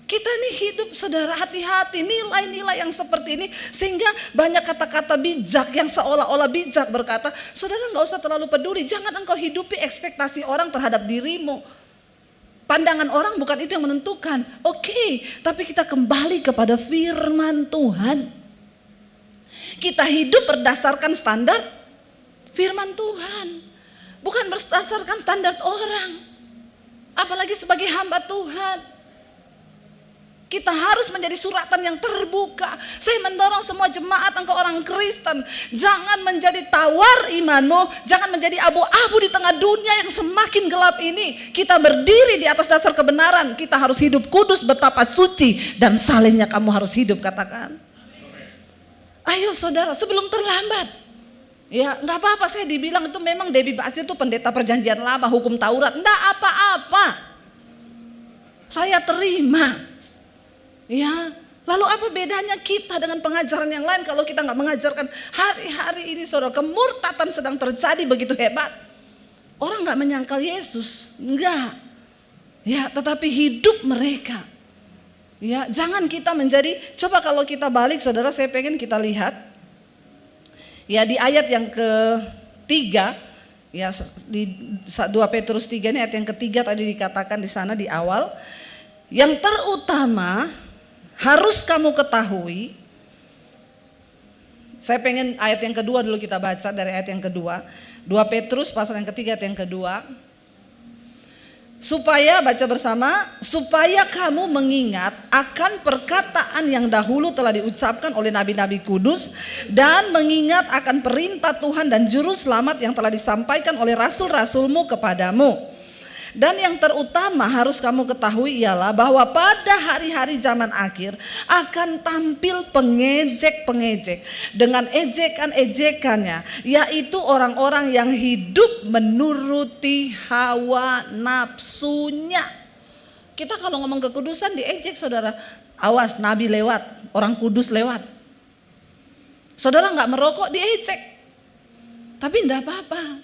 [SPEAKER 3] Kita ini hidup saudara, hati-hati, nilai-nilai yang seperti ini. Sehingga banyak kata-kata bijak yang seolah-olah bijak berkata, saudara gak usah terlalu peduli, jangan engkau hidupi ekspektasi orang terhadap dirimu. Pandangan orang bukan itu yang menentukan. Oke, tapi kita kembali kepada firman Tuhan. Kita hidup berdasarkan standar firman Tuhan, bukan berdasarkan standar orang. Apalagi sebagai hamba Tuhan, kita harus menjadi suratan yang terbuka. Saya mendorong semua jemaat, engkau orang Kristen, jangan menjadi tawar imanmu, jangan menjadi abu-abu di tengah dunia yang semakin gelap ini. Kita berdiri di atas dasar kebenaran. Kita harus hidup kudus, betapa suci dan salehnya kamu harus hidup, katakan. Ayo saudara, sebelum terlambat. Ya, nggak apa-apa saya dibilang itu memang Debbie Basir itu pendeta perjanjian lama, hukum Taurat. Enggak apa-apa. Saya terima. Ya, lalu apa bedanya kita dengan pengajaran yang lain kalau kita nggak mengajarkan hari-hari ini saudara, kemurtatan sedang terjadi begitu hebat. Orang nggak menyangkal Yesus, enggak. Ya, tetapi hidup mereka. Ya, jangan kita menjadi, coba kalau kita balik saudara, saya pengen kita lihat. Ya, di ayat yang ketiga, ya di 2 Petrus 3 ini ayat yang ketiga tadi dikatakan di sana di awal. Yang terutama harus kamu ketahui, saya pengen ayat yang kedua dulu kita baca dari ayat yang kedua. 2 Petrus pasal yang ketiga ayat yang kedua. Supaya, baca bersama, supaya kamu mengingat akan perkataan yang dahulu telah diucapkan oleh nabi-nabi kudus, dan mengingat akan perintah Tuhan dan juru selamat yang telah disampaikan oleh rasul-rasulmu kepadamu. Dan yang terutama harus kamu ketahui ialah bahwa pada hari-hari zaman akhir akan tampil pengejek-pengejek dengan ejekan-ejekannya, yaitu orang-orang yang hidup menuruti hawa nafsunya. Kita kalau ngomong kekudusan diejek saudara, awas nabi lewat, orang kudus lewat. Saudara nggak merokok diejek, tapi enggak apa-apa.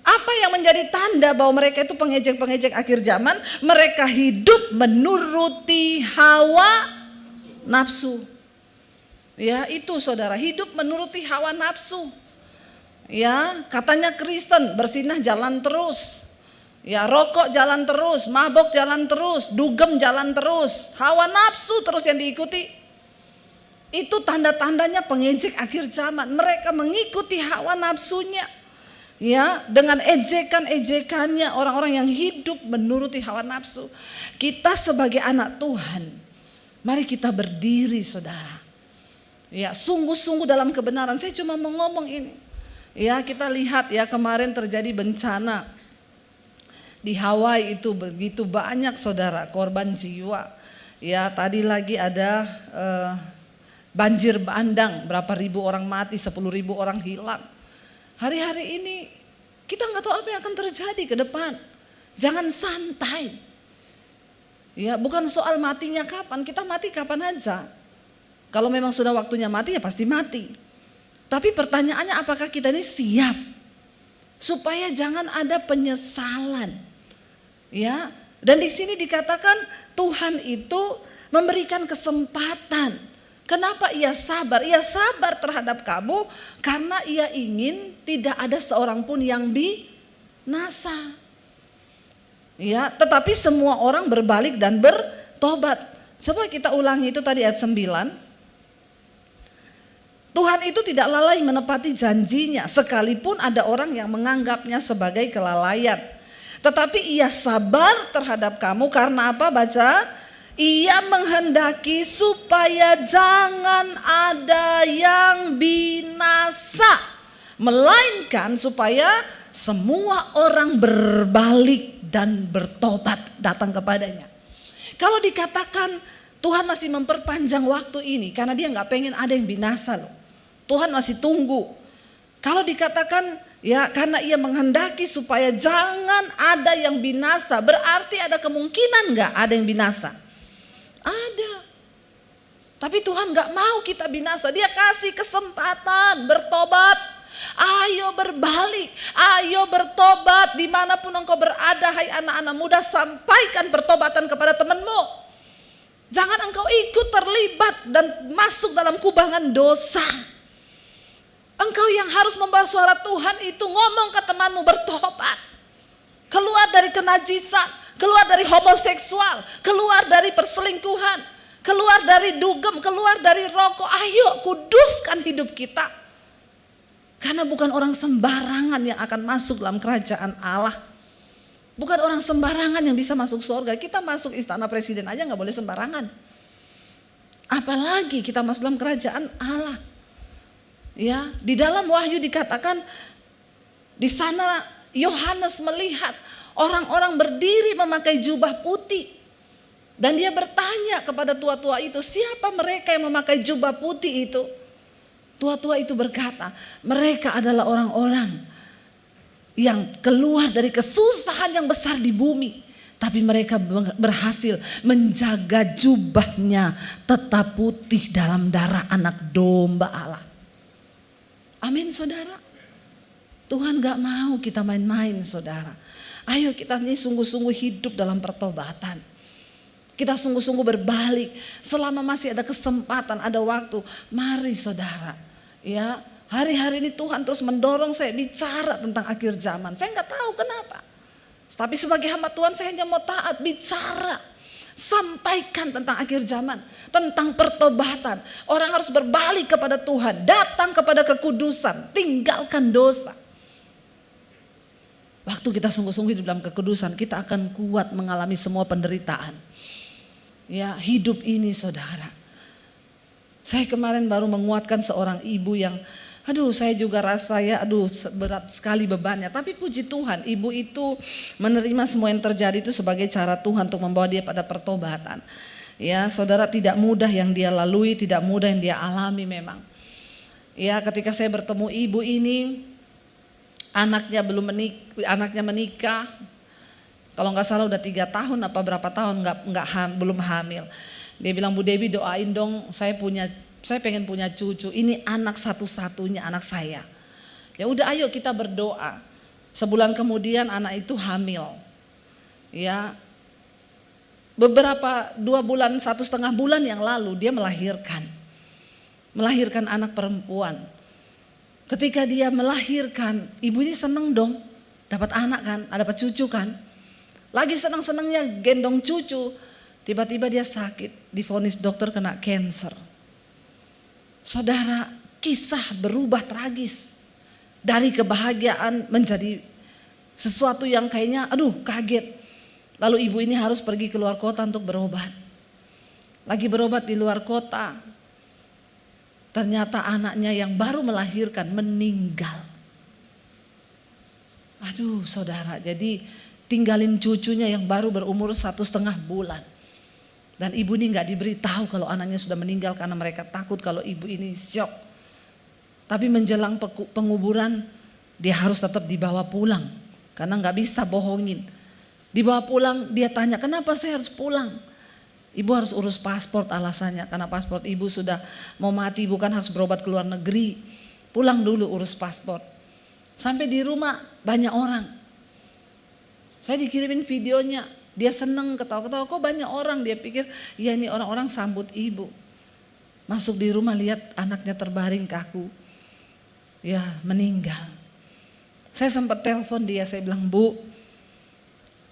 [SPEAKER 3] Apa yang menjadi tanda bahwa mereka itu pengejek-pengejek akhir zaman? Mereka hidup menuruti hawa nafsu. Ya, itu saudara, hidup menuruti hawa nafsu. Ya, katanya Kristen, bersinah jalan terus. Ya, rokok jalan terus, mabok jalan terus, dugem jalan terus, hawa nafsu terus yang diikuti. Itu tanda-tandanya pengejek akhir zaman. Mereka mengikuti hawa nafsunya. Ya, dengan ejekan-ejekannya orang-orang yang hidup menuruti hawa nafsu. Kita sebagai anak Tuhan, mari kita berdiri saudara. Ya, sungguh-sungguh dalam kebenaran. Saya cuma mau ngomong ini. Ya, kita lihat ya kemarin terjadi bencana di Hawaii itu begitu banyak saudara korban jiwa. Ya, tadi lagi ada banjir bandang, berapa ribu orang mati, 10.000 orang hilang. Hari-hari ini kita nggak tahu apa yang akan terjadi ke depan. Jangan santai. Ya, bukan soal matinya kapan, kita mati kapan aja. Kalau memang sudah waktunya mati ya pasti mati. Tapi pertanyaannya apakah kita ini siap? Supaya jangan ada penyesalan. Ya, dan di sini dikatakan Tuhan itu memberikan kesempatan. Kenapa ia sabar? Ia sabar terhadap kamu karena ia ingin tidak ada seorang pun yang binasa. Ya, tetapi semua orang berbalik dan bertobat. Coba kita ulangi itu tadi ayat 9. Tuhan itu tidak lalai menepati janjinya sekalipun ada orang yang menganggapnya sebagai kelalaian. Tetapi ia sabar terhadap kamu karena apa? Baca. Ia menghendaki supaya jangan ada yang binasa, melainkan supaya semua orang berbalik dan bertobat datang kepadanya. Kalau dikatakan Tuhan masih memperpanjang waktu ini karena dia nggak pengen ada yang binasa loh. Tuhan masih tunggu. Kalau dikatakan ya karena ia menghendaki supaya jangan ada yang binasa, berarti ada kemungkinan nggak ada yang binasa? Ada. Tapi Tuhan gak mau kita binasa. Dia kasih kesempatan bertobat. Ayo berbalik. Ayo bertobat. Dimanapun engkau berada, hai anak-anak muda, sampaikan pertobatan kepada temanmu. Jangan engkau ikut terlibat dan masuk dalam kubangan dosa. Engkau yang harus membawa suara Tuhan itu ngomong ke temanmu bertobat. Keluar dari kenajisan. Keluar dari homoseksual, keluar dari perselingkuhan, keluar dari dugem, keluar dari rokok. Ayo kuduskan hidup kita. Karena bukan orang sembarangan yang akan masuk dalam kerajaan Allah. Bukan orang sembarangan yang bisa masuk surga. Kita masuk istana presiden aja gak boleh sembarangan. Apalagi kita masuk dalam kerajaan Allah. Ya, di dalam Wahyu dikatakan di sana Yohanes melihat orang-orang berdiri memakai jubah putih. Dan dia bertanya kepada tua-tua itu, siapa mereka yang memakai jubah putih itu? Tua-tua itu berkata, mereka adalah orang-orang yang keluar dari kesusahan yang besar di bumi. Tapi mereka berhasil menjaga jubahnya tetap putih dalam darah anak domba Allah. Amin saudara. Tuhan gak mau kita main-main saudara. Ayo kita ini sungguh-sungguh hidup dalam pertobatan. Kita sungguh-sungguh berbalik. Selama masih ada kesempatan, ada waktu. Mari saudara. Ya, hari-hari ini Tuhan terus mendorong saya bicara tentang akhir zaman. Saya gak tahu kenapa. Tapi sebagai hamba Tuhan saya hanya mau taat bicara. Sampaikan tentang akhir zaman. Tentang pertobatan. Orang harus berbalik kepada Tuhan. Datang kepada kekudusan. Tinggalkan dosa. Waktu kita sungguh-sungguh hidup dalam kekudusan, kita akan kuat mengalami semua penderitaan. Ya, hidup ini saudara. Saya kemarin baru menguatkan seorang ibu yang, saya juga rasa ya, berat sekali bebannya. Tapi puji Tuhan, ibu itu menerima semua yang terjadi itu sebagai cara Tuhan untuk membawa dia pada pertobatan. Ya, saudara, tidak mudah yang dia lalui, tidak mudah yang dia alami memang. Ya, ketika saya bertemu ibu ini, anaknya menikah, kalau nggak salah udah 3 tahun apa berapa tahun belum hamil. Dia bilang, Bu Dewi doain dong, saya pengen punya cucu. Ini anak satu-satunya anak saya. Ya udah ayo kita berdoa. Sebulan kemudian anak itu hamil. Ya, 2 bulan 1,5 bulan yang lalu dia melahirkan anak perempuan. Ketika dia melahirkan, ibu ini seneng dong, dapat anak kan, dapat cucu kan. Lagi senang-senangnya gendong cucu, tiba-tiba dia sakit, divonis dokter kena cancer. Saudara, kisah berubah tragis. Dari kebahagiaan menjadi sesuatu yang kayaknya kaget. Lalu ibu ini harus pergi ke luar kota untuk berobat. Lagi berobat di luar kota, ternyata anaknya yang baru melahirkan meninggal. Saudara, jadi tinggalin cucunya yang baru berumur 1,5 bulan. Dan ibu ini nggak diberitahu kalau anaknya sudah meninggal karena mereka takut kalau ibu ini syok. Tapi menjelang penguburan dia harus tetap dibawa pulang karena nggak bisa bohongin. Dibawa pulang dia tanya, kenapa saya harus pulang? Ibu harus urus paspor alasannya karena paspor ibu sudah mau mati, bukan harus berobat ke luar negeri. Pulang dulu urus paspor. Sampai di rumah banyak orang. Saya dikirimin videonya. Dia seneng ketawa-ketawa, kok banyak orang. Dia pikir ya ini orang-orang sambut ibu. Masuk di rumah lihat anaknya terbaring kaku. Ya meninggal. Saya sempat telepon dia, saya bilang, Bu,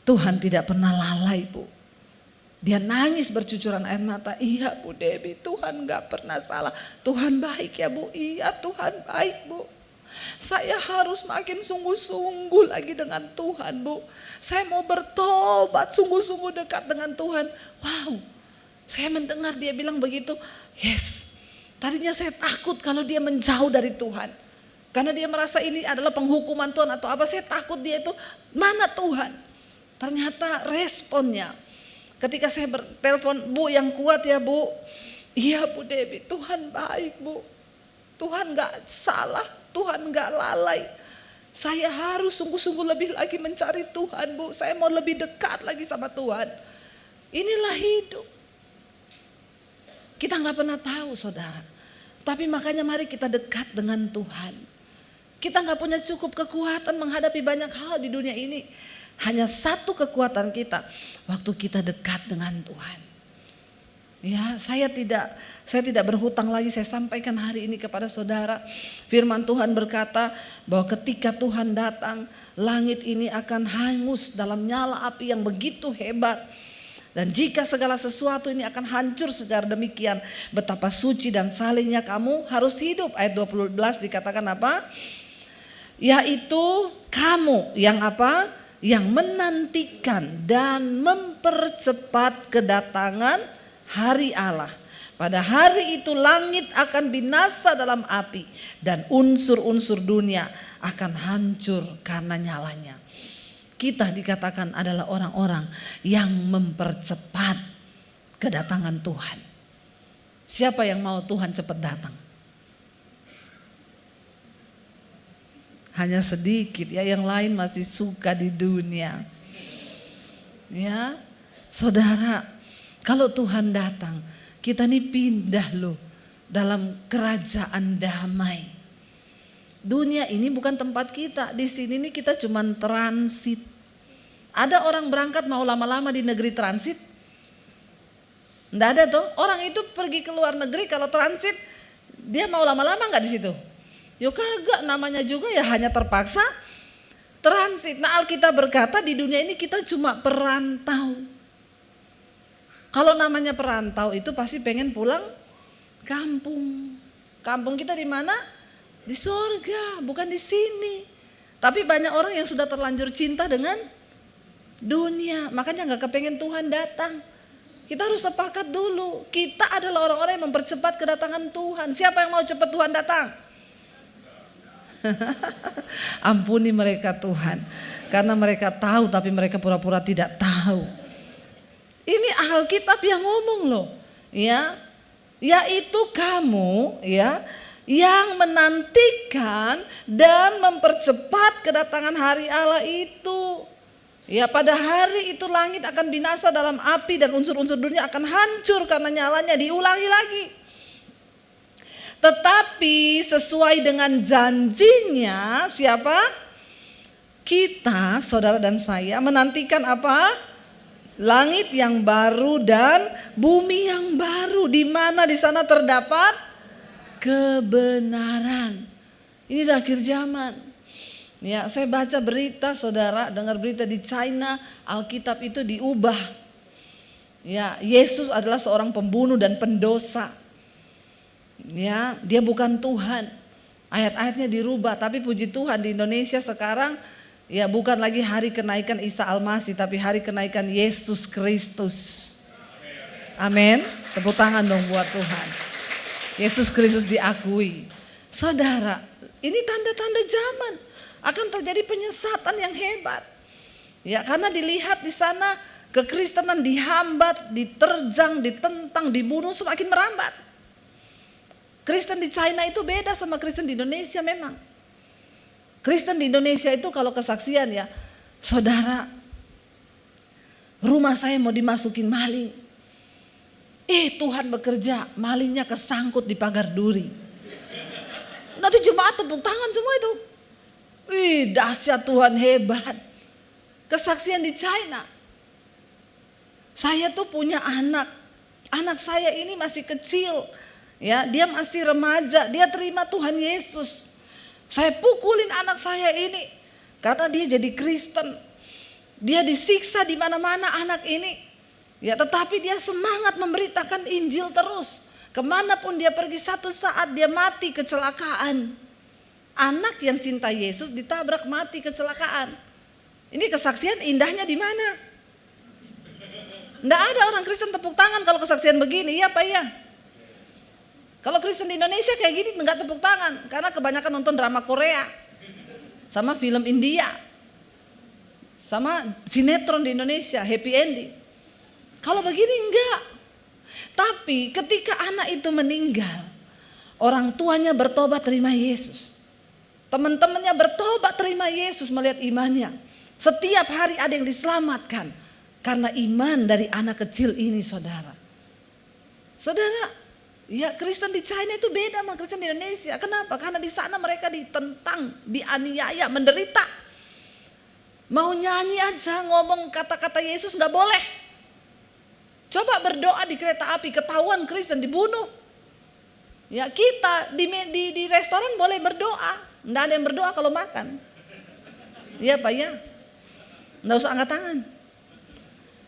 [SPEAKER 3] Tuhan tidak pernah lalai, Bu. Dia nangis bercucuran air mata. Iya Bu Debbie, Tuhan gak pernah salah. Tuhan baik ya Bu. Iya Tuhan baik Bu. Saya harus makin sungguh-sungguh lagi dengan Tuhan Bu. Saya mau bertobat sungguh-sungguh dekat dengan Tuhan. Wow, saya mendengar dia bilang begitu. Yes, tadinya saya takut kalau dia menjauh dari Tuhan. Karena dia merasa ini adalah penghukuman Tuhan atau apa. Saya takut dia itu mana Tuhan. Ternyata responnya ketika saya bertelepon, Bu yang kuat ya Bu. Iya Bu Debbie, Tuhan baik Bu. Tuhan gak salah, Tuhan gak lalai. Saya harus sungguh-sungguh lebih lagi mencari Tuhan Bu. Saya mau lebih dekat lagi sama Tuhan. Inilah hidup. Kita gak pernah tahu saudara. Tapi makanya mari kita dekat dengan Tuhan. Kita gak punya cukup kekuatan menghadapi banyak hal di dunia ini. Hanya satu kekuatan kita, waktu kita dekat dengan Tuhan. Ya, saya tidak berhutang lagi. Saya sampaikan hari ini kepada saudara. Firman Tuhan berkata bahwa ketika Tuhan datang, langit ini akan hangus dalam nyala api yang begitu hebat. Dan jika segala sesuatu ini akan hancur secara demikian, betapa suci dan salehnya kamu harus hidup. Ayat 12 dikatakan apa? Yaitu kamu yang apa? Yang menantikan dan mempercepat kedatangan hari Allah. Pada hari itu langit akan binasa dalam api dan unsur-unsur dunia akan hancur karena nyalanya. Kita dikatakan adalah orang-orang yang mempercepat kedatangan Tuhan. Siapa yang mau Tuhan cepat datang? Hanya sedikit ya, yang lain masih suka di dunia. Ya, saudara, kalau Tuhan datang, kita nih pindah loh dalam kerajaan damai. Dunia ini bukan tempat kita. Di sini nih kita cuman transit. Ada orang berangkat mau lama-lama di negeri transit? Enggak ada tuh. Orang itu pergi ke luar negeri kalau transit, dia mau lama-lama enggak di situ? Yo kagak, namanya juga ya hanya terpaksa transit. Nah Alkitab berkata di dunia ini kita cuma perantau. Kalau namanya perantau itu pasti pengen pulang kampung. Kampung kita di mana? Di sorga, bukan di sini. Tapi banyak orang yang sudah terlanjur cinta dengan dunia. Makanya gak kepengen Tuhan datang. Kita harus sepakat dulu. Kita adalah orang-orang yang mempercepat kedatangan Tuhan. Siapa yang mau cepat Tuhan datang? Ampuni mereka Tuhan. Karena mereka tahu tapi mereka pura-pura tidak tahu. Ini Alkitab yang ngomong loh. Ya, yaitu kamu ya yang menantikan dan mempercepat kedatangan hari Allah itu. Ya, pada hari itu langit akan binasa dalam api dan unsur-unsur dunia akan hancur karena nyalanya. Diulangi lagi. Tetapi sesuai dengan janjinya siapa? Kita, saudara dan saya menantikan apa? Langit yang baru dan bumi yang baru, di mana di sana terdapat kebenaran. Ini dah akhir zaman. Ya, saya baca berita, saudara, dengar berita di China, Alkitab itu diubah. Ya, Yesus adalah seorang pembunuh dan pendosa. Ya, dia bukan Tuhan. Ayat-ayatnya dirubah, tapi puji Tuhan di Indonesia sekarang ya bukan lagi hari kenaikan Isa Al-Masih, tapi hari kenaikan Yesus Kristus. Amin. Tepuk tangan dong buat Tuhan. Yesus Kristus diakui. Saudara, ini tanda-tanda zaman. Akan terjadi penyesatan yang hebat. Ya, karena dilihat di sana Kekristenan dihambat, diterjang, ditentang, dibunuh, semakin merambat. Kristen di China itu beda sama Kristen di Indonesia memang. Kristen di Indonesia itu kalau kesaksian ya, saudara, rumah saya mau dimasukin maling. Tuhan bekerja, malingnya kesangkut di pagar duri. Nanti jemaat tepuk tangan semua itu. Dahsyat, Tuhan hebat. Kesaksian di China. Saya tuh punya anak. Anak saya ini masih kecil. Ya, dia masih remaja, dia terima Tuhan Yesus. Saya pukulin anak saya ini karena dia jadi Kristen. Dia disiksa di mana-mana anak ini. Ya, tetapi dia semangat memberitakan Injil terus. Kemanapun dia pergi, satu saat dia mati kecelakaan. Anak yang cinta Yesus ditabrak mati kecelakaan. Ini kesaksian indahnya di mana? Nggak ada orang Kristen tepuk tangan kalau kesaksian begini, iya Pak ya? Kalau Kristen di Indonesia kayak gini nggak tepuk tangan, karena kebanyakan nonton drama Korea, sama film India, sama sinetron di Indonesia, happy ending. Kalau begini enggak. Tapi ketika anak itu meninggal, orang tuanya bertobat terima Yesus. Teman-temannya bertobat terima Yesus melihat imannya. Setiap hari ada yang diselamatkan karena iman dari anak kecil ini, saudara. Saudara, ya Kristen di China itu beda sama Kristen di Indonesia. Kenapa? Karena di sana mereka ditentang, dianiaya, menderita. Mau nyanyi aja, ngomong kata-kata Yesus gak boleh. Coba berdoa di kereta api, ketahuan Kristen dibunuh. Ya kita di restoran boleh berdoa, nggak ada yang berdoa kalau makan. Iya Pak ya, nggak usah angkat tangan.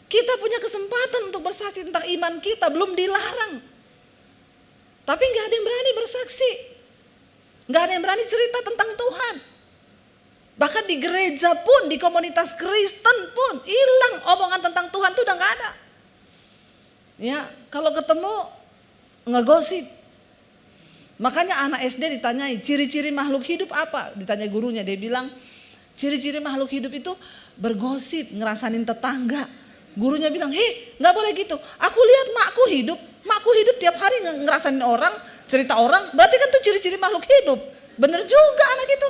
[SPEAKER 3] Kita punya kesempatan untuk bersaksi tentang iman kita, belum dilarang. Tapi nggak ada yang berani bersaksi, nggak ada yang berani cerita tentang Tuhan. Bahkan di gereja pun, di komunitas Kristen pun hilang omongan tentang Tuhan tuh udah nggak ada. Ya, kalau ketemu ngegosip. Makanya anak SD ditanyai, ciri-ciri makhluk hidup apa? Ditanya gurunya, dia bilang, ciri-ciri makhluk hidup itu bergosip, ngerasain tetangga. Gurunya bilang, gak boleh gitu. Aku lihat makku hidup tiap hari ngerasain orang, cerita orang, berarti kan itu ciri-ciri makhluk hidup. Bener juga anak itu.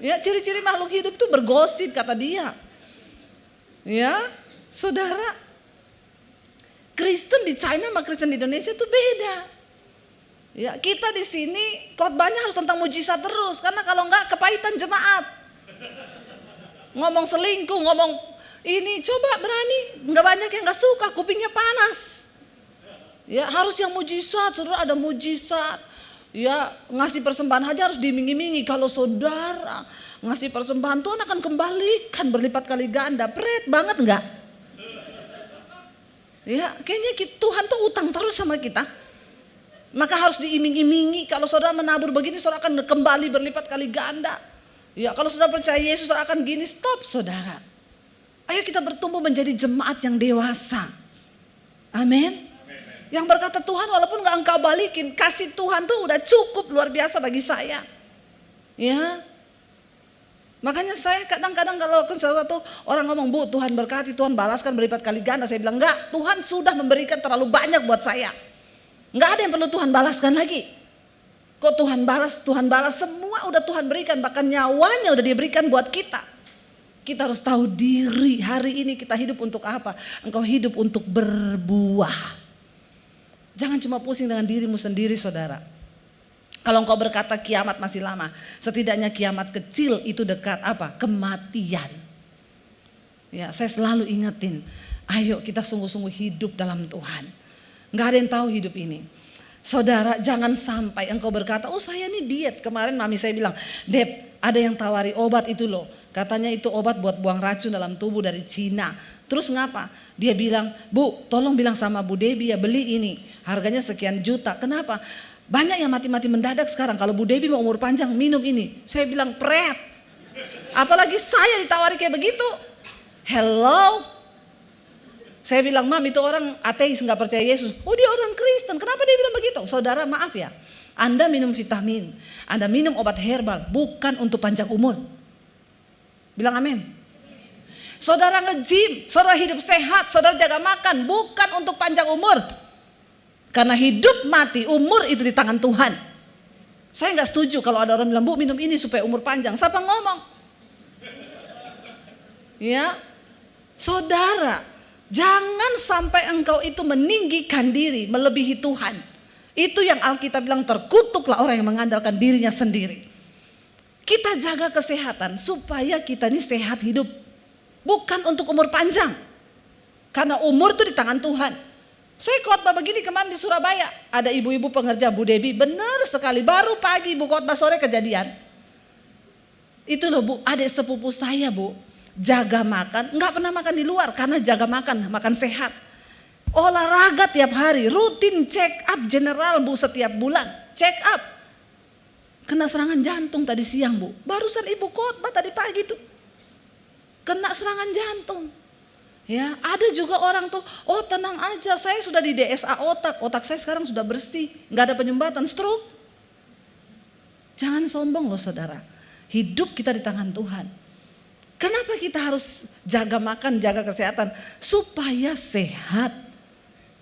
[SPEAKER 3] Ya, ciri-ciri makhluk hidup itu bergosip kata dia. Ya, saudara, Kristen di China sama Kristen di Indonesia itu beda. Ya, kita di sini khotbahnya harus tentang mujizat terus, karena kalau enggak kepahitan jemaat. Ngomong selingkuh, ngomong ini, coba berani, enggak banyak yang enggak suka, kupingnya panas. Ya, harus yang mujizat, saudara, ada mujizat. Ya, ngasih persembahan aja harus diiming-imingi. Kalau saudara ngasih persembahan, Tuhan akan kembalikan berlipat kali ganda. Pret banget enggak? Ya, kayaknya Tuhan tuh utang terus sama kita. Maka harus diiming-imingi. Kalau saudara menabur begini, saudara akan kembali berlipat kali ganda. Ya, kalau saudara percaya Yesus, saudara akan gini. Stop, saudara. Ayo kita bertumbuh menjadi jemaat yang dewasa. Amin. Yang berkata, Tuhan walaupun gak engkau balikin, kasih Tuhan tuh udah cukup luar biasa bagi saya. Ya. Makanya saya kadang-kadang kalau sesuatu orang ngomong, Bu Tuhan berkati, Tuhan balaskan berlipat kali ganda. Saya bilang enggak, Tuhan sudah memberikan terlalu banyak buat saya. Enggak ada yang perlu Tuhan balaskan lagi. Kok Tuhan balas semua udah Tuhan berikan. Bahkan nyawanya udah diberikan buat kita. Kita harus tahu diri, hari ini kita hidup untuk apa? Engkau hidup untuk berbuah. Jangan cuma pusing dengan dirimu sendiri, saudara. Kalau engkau berkata kiamat masih lama, setidaknya kiamat kecil itu dekat apa? Kematian. Ya, saya selalu ingetin, ayo kita sungguh-sungguh hidup dalam Tuhan. Nggak ada yang tahu hidup ini. Saudara, jangan sampai engkau berkata, oh saya ini diet. Kemarin mami saya bilang, Dep, ada yang tawari obat itu loh. Katanya itu obat buat buang racun dalam tubuh dari Cina. Terus ngapa? Dia bilang, Bu, tolong bilang sama Bu Debbie ya beli ini. Harganya sekian juta. Kenapa? Banyak yang mati-mati mendadak sekarang. Kalau Bu Debbie mau umur panjang minum ini. Saya bilang pret. Apalagi saya ditawari kayak begitu. Hello. Saya bilang, Mam itu orang ateis gak percaya Yesus. Oh dia orang Kristen. Kenapa dia bilang begitu? Saudara maaf ya. Anda minum vitamin. Anda minum obat herbal. Bukan untuk panjang umur. Bilang amin. Saudara nge-gym, saudara hidup sehat, saudara jaga makan, bukan untuk panjang umur. Karena hidup mati, umur itu di tangan Tuhan. Saya nggak setuju kalau ada orang bilang, Bu minum ini supaya umur panjang. Siapa ngomong? Ya, saudara, jangan sampai engkau itu meninggikan diri, melebihi Tuhan. Itu yang Alkitab bilang, terkutuklah orang yang mengandalkan dirinya sendiri. Kita jaga kesehatan supaya kita ini sehat hidup. Bukan untuk umur panjang. Karena umur itu di tangan Tuhan. Saya khotbah begini kemarin di Surabaya. Ada ibu-ibu pengerja, Bu Debi. Benar sekali, baru pagi Bu khotbah, sore kejadian. Itu loh Bu, adik sepupu saya Bu. Jaga makan, nggak pernah makan di luar. Karena jaga makan sehat. Olahraga tiap hari, rutin check up general Bu setiap bulan. Check up. Kena serangan jantung tadi siang Bu. Barusan ibu khotbah tadi pagi tuh. Kena serangan jantung. Ya, ada juga orang tuh, oh tenang aja, saya sudah di DSA otak saya sekarang sudah bersih, nggak ada penyumbatan, stroke. Jangan sombong loh saudara, hidup kita di tangan Tuhan. Kenapa kita harus jaga makan, jaga kesehatan? Supaya sehat.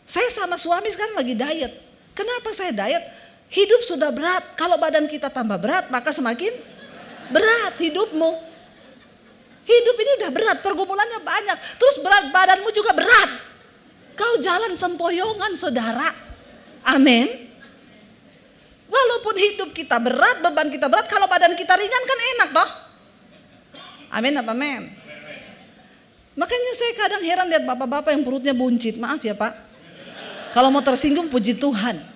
[SPEAKER 3] Saya sama suami sekarang lagi diet. Kenapa saya diet? Hidup sudah berat, kalau badan kita tambah berat maka semakin berat hidupmu. Hidup ini udah berat, pergumulannya banyak. Terus berat badanmu juga berat. Kau jalan sempoyongan saudara. Amin. Walaupun hidup kita berat, beban kita berat, kalau badan kita ringan kan enak toh. Amin apa amin? Makanya saya kadang heran lihat bapak-bapak yang perutnya buncit. Maaf ya Pak. Kalau mau tersinggung puji Tuhan.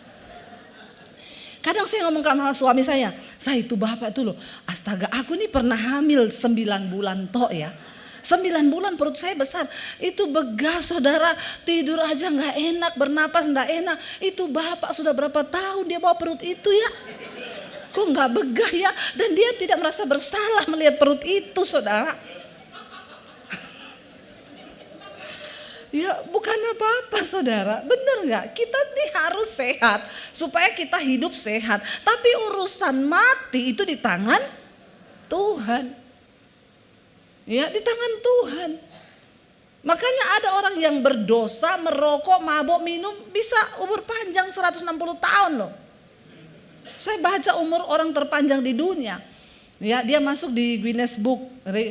[SPEAKER 3] Kadang saya ngomong sama suami saya itu bapak tuh loh, astaga aku nih pernah hamil 9 bulan toh ya. 9 bulan perut saya besar, itu begas saudara, tidur aja gak enak, bernapas gak enak. Itu bapak sudah berapa tahun dia bawa perut itu ya. Kok gak begah ya, dan dia tidak merasa bersalah melihat perut itu saudara. Ya bukan apa-apa saudara, benar gak? Kita nih harus sehat supaya kita hidup sehat. Tapi urusan mati itu di tangan Tuhan. Ya di tangan Tuhan. Makanya ada orang yang berdosa, merokok, mabuk, minum bisa umur panjang 160 tahun loh. Saya baca umur orang terpanjang di dunia. Ya dia masuk di Guinness Book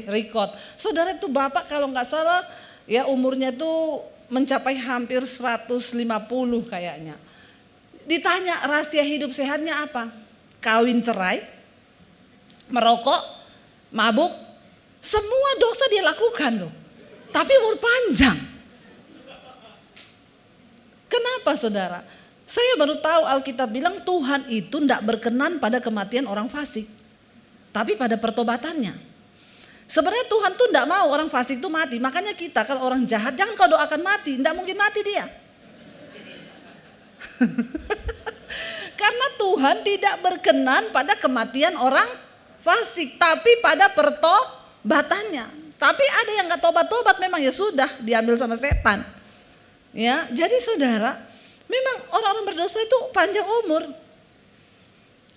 [SPEAKER 3] Record. Saudara itu bapak kalau gak salah ya umurnya tuh mencapai hampir 150 kayaknya. Ditanya rahasia hidup sehatnya apa? Kawin cerai, merokok, mabuk, semua dosa dia lakukan loh. Tapi umur panjang. Kenapa saudara? Saya baru tahu Alkitab bilang Tuhan itu tidak berkenan pada kematian orang fasik. Tapi pada pertobatannya. Sebenarnya Tuhan tuh tidak mau orang fasik itu mati. Makanya kita kalau orang jahat jangan kau doakan mati. Tidak mungkin mati dia. Karena Tuhan tidak berkenan pada kematian orang fasik. Tapi pada pertobatannya. Tapi ada yang gak tobat-tobat memang ya sudah diambil sama setan. Ya, jadi saudara, memang orang-orang berdosa itu panjang umur.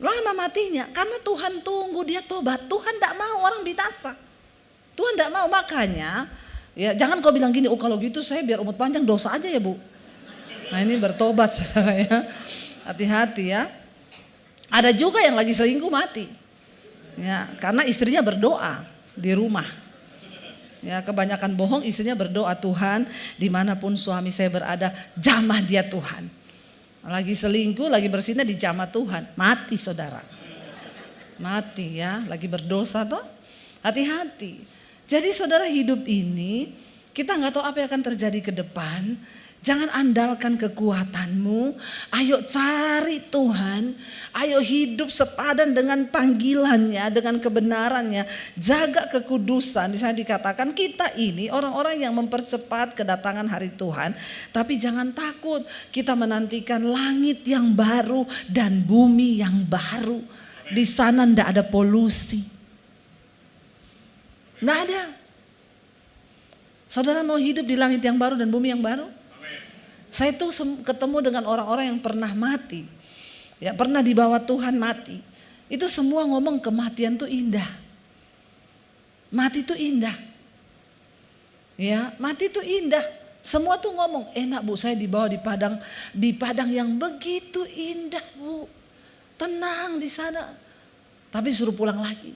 [SPEAKER 3] Lama matinya. Karena Tuhan tunggu dia tobat. Tuhan tidak mau orang binasa. Tuhan tidak mau, makanya ya jangan kau bilang gini, oh kalau gitu saya biar umur panjang dosa aja ya Bu. Nah ini bertobat saudara ya, hati-hati ya. Ada juga yang lagi selingkuh mati, ya karena istrinya berdoa di rumah. Ya kebanyakan bohong, istrinya berdoa, Tuhan dimanapun suami saya berada jamah dia Tuhan. Lagi selingkuh, lagi bersinah di jamah Tuhan, mati saudara. Mati ya, lagi berdosa toh, hati-hati. Jadi saudara hidup ini kita nggak tahu apa yang akan terjadi ke depan. Jangan andalkan kekuatanmu. Ayo cari Tuhan. Ayo hidup sepadan dengan panggilannya, dengan kebenarannya. Jaga kekudusan. Di sana dikatakan kita ini orang-orang yang mempercepat kedatangan hari Tuhan. Tapi jangan takut. Kita menantikan langit yang baru dan bumi yang baru. Di sana ndak ada polusi. Nggak ada. Saudara mau hidup di langit yang baru dan bumi yang baru? Saya tuh ketemu dengan orang-orang yang pernah mati. Ya pernah dibawa Tuhan mati. Itu semua ngomong kematian tuh indah. Mati tuh indah. Ya, mati itu indah. Semua tuh ngomong, enak Bu, saya dibawa di padang yang begitu indah Bu. Tenang di sana. Tapi suruh pulang lagi.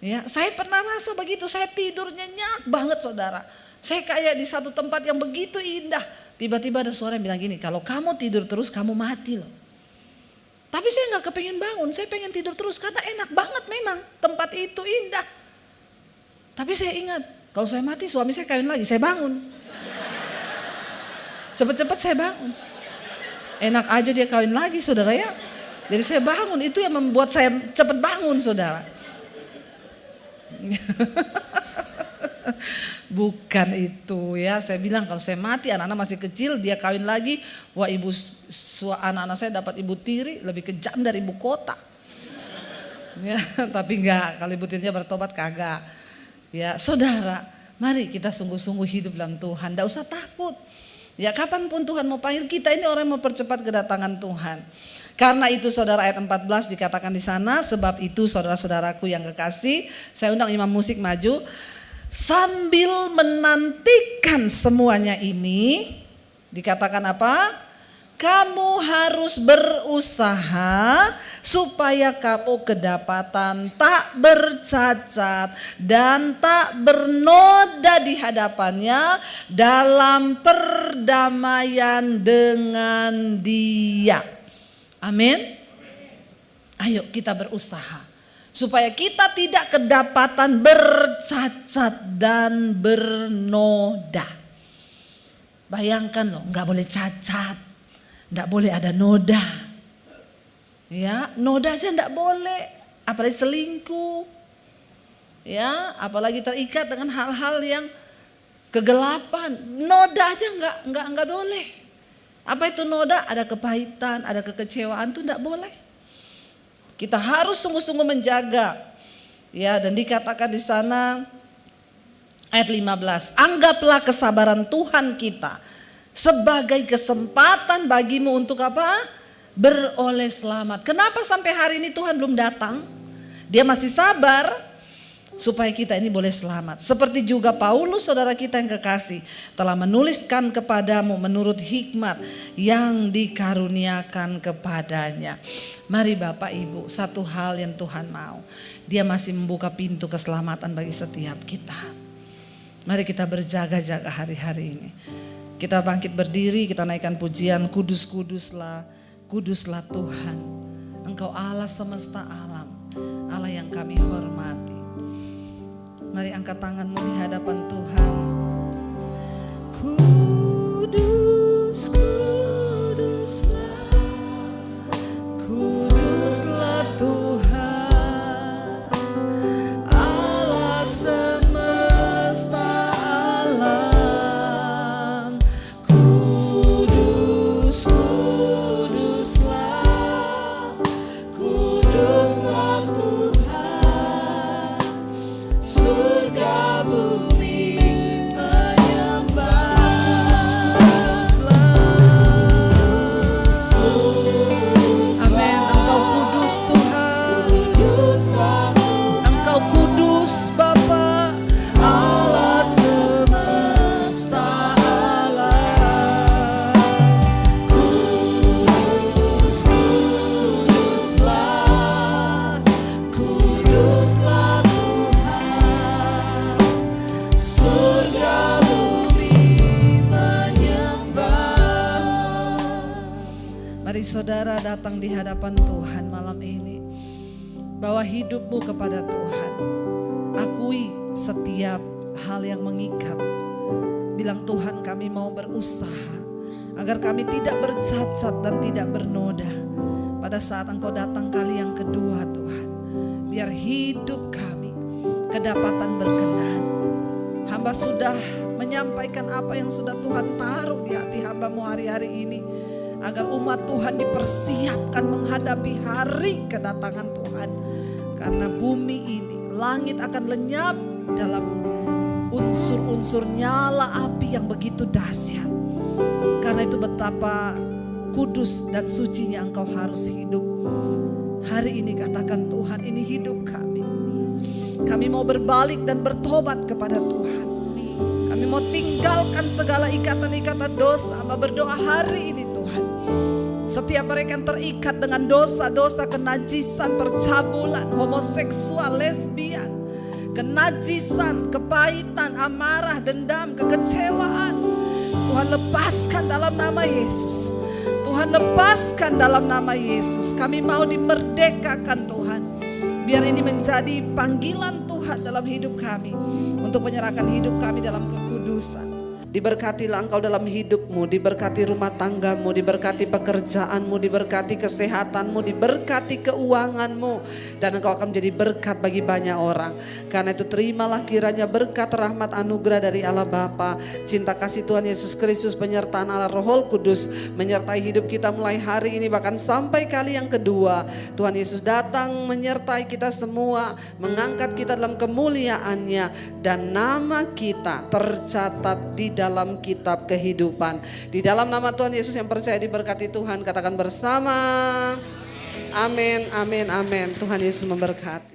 [SPEAKER 3] Ya, saya pernah rasa begitu, saya tidur nyenyak banget saudara. Saya kayak di satu tempat yang begitu indah. Tiba-tiba ada suara yang bilang gini, kalau kamu tidur terus kamu mati loh. Tapi saya gak kepengen bangun, saya pengen tidur terus karena enak banget memang. Tempat itu indah. Tapi saya ingat, kalau saya mati suami saya kawin lagi, saya bangun. Cepet-cepet saya bangun. Enak aja dia kawin lagi saudara ya. Jadi saya bangun, itu yang membuat saya cepat bangun saudara. Bukan itu ya, saya bilang kalau saya mati anak-anak masih kecil dia kawin lagi. Wah anak-anak saya dapat ibu tiri lebih kejam dari ibu kota. Ya, tapi enggak, kalau ibu tirinya bertobat kagak. Ya saudara, mari kita sungguh-sungguh hidup dalam Tuhan, enggak usah takut. Ya kapanpun Tuhan mau panggil kita, ini orang yang mau percepat kedatangan Tuhan. Karena itu saudara ayat 14 dikatakan di sana, sebab itu saudara-saudaraku yang kekasih, saya undang imam musik maju. Sambil menantikan semuanya ini, dikatakan apa? Kamu harus berusaha supaya kamu kedapatan tak bercacat dan tak bernoda di hadapannya dalam perdamaian dengan Dia. Amin. Ayo kita berusaha supaya kita tidak kedapatan bercacat dan bernoda. Bayangkan loh, nggak boleh cacat, nggak boleh ada noda. Ya, noda aja nggak boleh, apalagi selingkuh. Ya, apalagi terikat dengan hal-hal yang kegelapan. Noda aja nggak boleh. Apa itu noda? Ada kepahitan, ada kekecewaan, itu nggak boleh. Kita harus sungguh-sungguh menjaga. Ya, dan dikatakan di sana ayat 15, anggaplah kesabaran Tuhan kita sebagai kesempatan bagimu untuk apa? Beroleh selamat. Kenapa sampai hari ini Tuhan belum datang? Dia masih sabar supaya kita ini boleh selamat. Seperti juga Paulus saudara kita yang kekasih telah menuliskan kepadamu menurut hikmat yang dikaruniakan kepadanya. Mari Bapak Ibu, satu hal yang Tuhan mau, Dia masih membuka pintu keselamatan bagi setiap kita. Mari kita berjaga-jaga hari-hari ini. Kita bangkit berdiri, kita naikkan pujian, kudus-kuduslah, kuduslah Tuhan. Engkau Allah semesta alam, Allah yang kami hormati. Mari angkat tanganmu di hadapan Tuhan. Kudus, kuduslah, kuduslah Tuhan, Allah semesta alam. Kudus, kuduslah, kuduslah Tuhan, surga bumi menyembah. Amin. Engkau kudus Tuhan, Engkau kudus Bapa, Allah semesta alam. Kudus, kuduslah, kuduslah Tuhan, surga bumi menyembah. Mari saudara datang di hadapan Tuhan malam ini. Bawa hidupmu kepada Tuhan. Akui setiap hal yang mengikat. Bilang Tuhan, kami mau berusaha agar kami tidak bercacat dan tidak bernoda pada saat Engkau datang kali yang kedua Tuhan. Biar hidup kami kedapatan berkenan. Hamba sudah menyampaikan apa yang sudah Tuhan taruh di hati hamba-Mu hari-hari ini, agar umat Tuhan dipersiapkan menghadapi hari kedatangan Tuhan. Karena bumi ini, langit akan lenyap dalam unsur-unsur nyala api yang begitu dahsyat. Karena itu betapa kudus dan sucinya Engkau harus hidup. Hari ini katakan Tuhan, ini hidup kami. Kami mau berbalik dan bertobat kepada Tuhan. Kami mau tinggalkan segala ikatan-ikatan dosa. Hamba berdoa hari ini Tuhan, setiap mereka yang terikat dengan dosa-dosa kenajisan, percabulan, homoseksual, lesbian, kenajisan, kepahitan, amarah, dendam, kekecewaan, Tuhan lepaskan dalam nama Yesus. Tuhan lepaskan dalam nama Yesus. Kami mau dimerdekakan Tuhan. Biar ini menjadi panggilan Tuhan dalam hidup kami, untuk menyerahkan hidup kami dalam kekudusan. Diberkatilah engkau dalam hidupmu, diberkati rumah tanggamu, diberkati pekerjaanmu, diberkati kesehatanmu, diberkati keuanganmu. Dan engkau akan menjadi berkat bagi banyak orang. Karena itu terimalah kiranya berkat, rahmat, anugerah dari Allah Bapa, cinta kasih Tuhan Yesus Kristus, penyertaan Allah Roh Kudus menyertai hidup kita mulai hari ini bahkan sampai kali yang kedua. Tuhan Yesus datang menyertai kita semua, mengangkat kita dalam kemuliaannya, dan nama kita tercatat di dalam kitab kehidupan. Di dalam nama Tuhan Yesus yang percaya diberkati Tuhan, katakan bersama. Amin, amin, amin. Tuhan Yesus memberkati.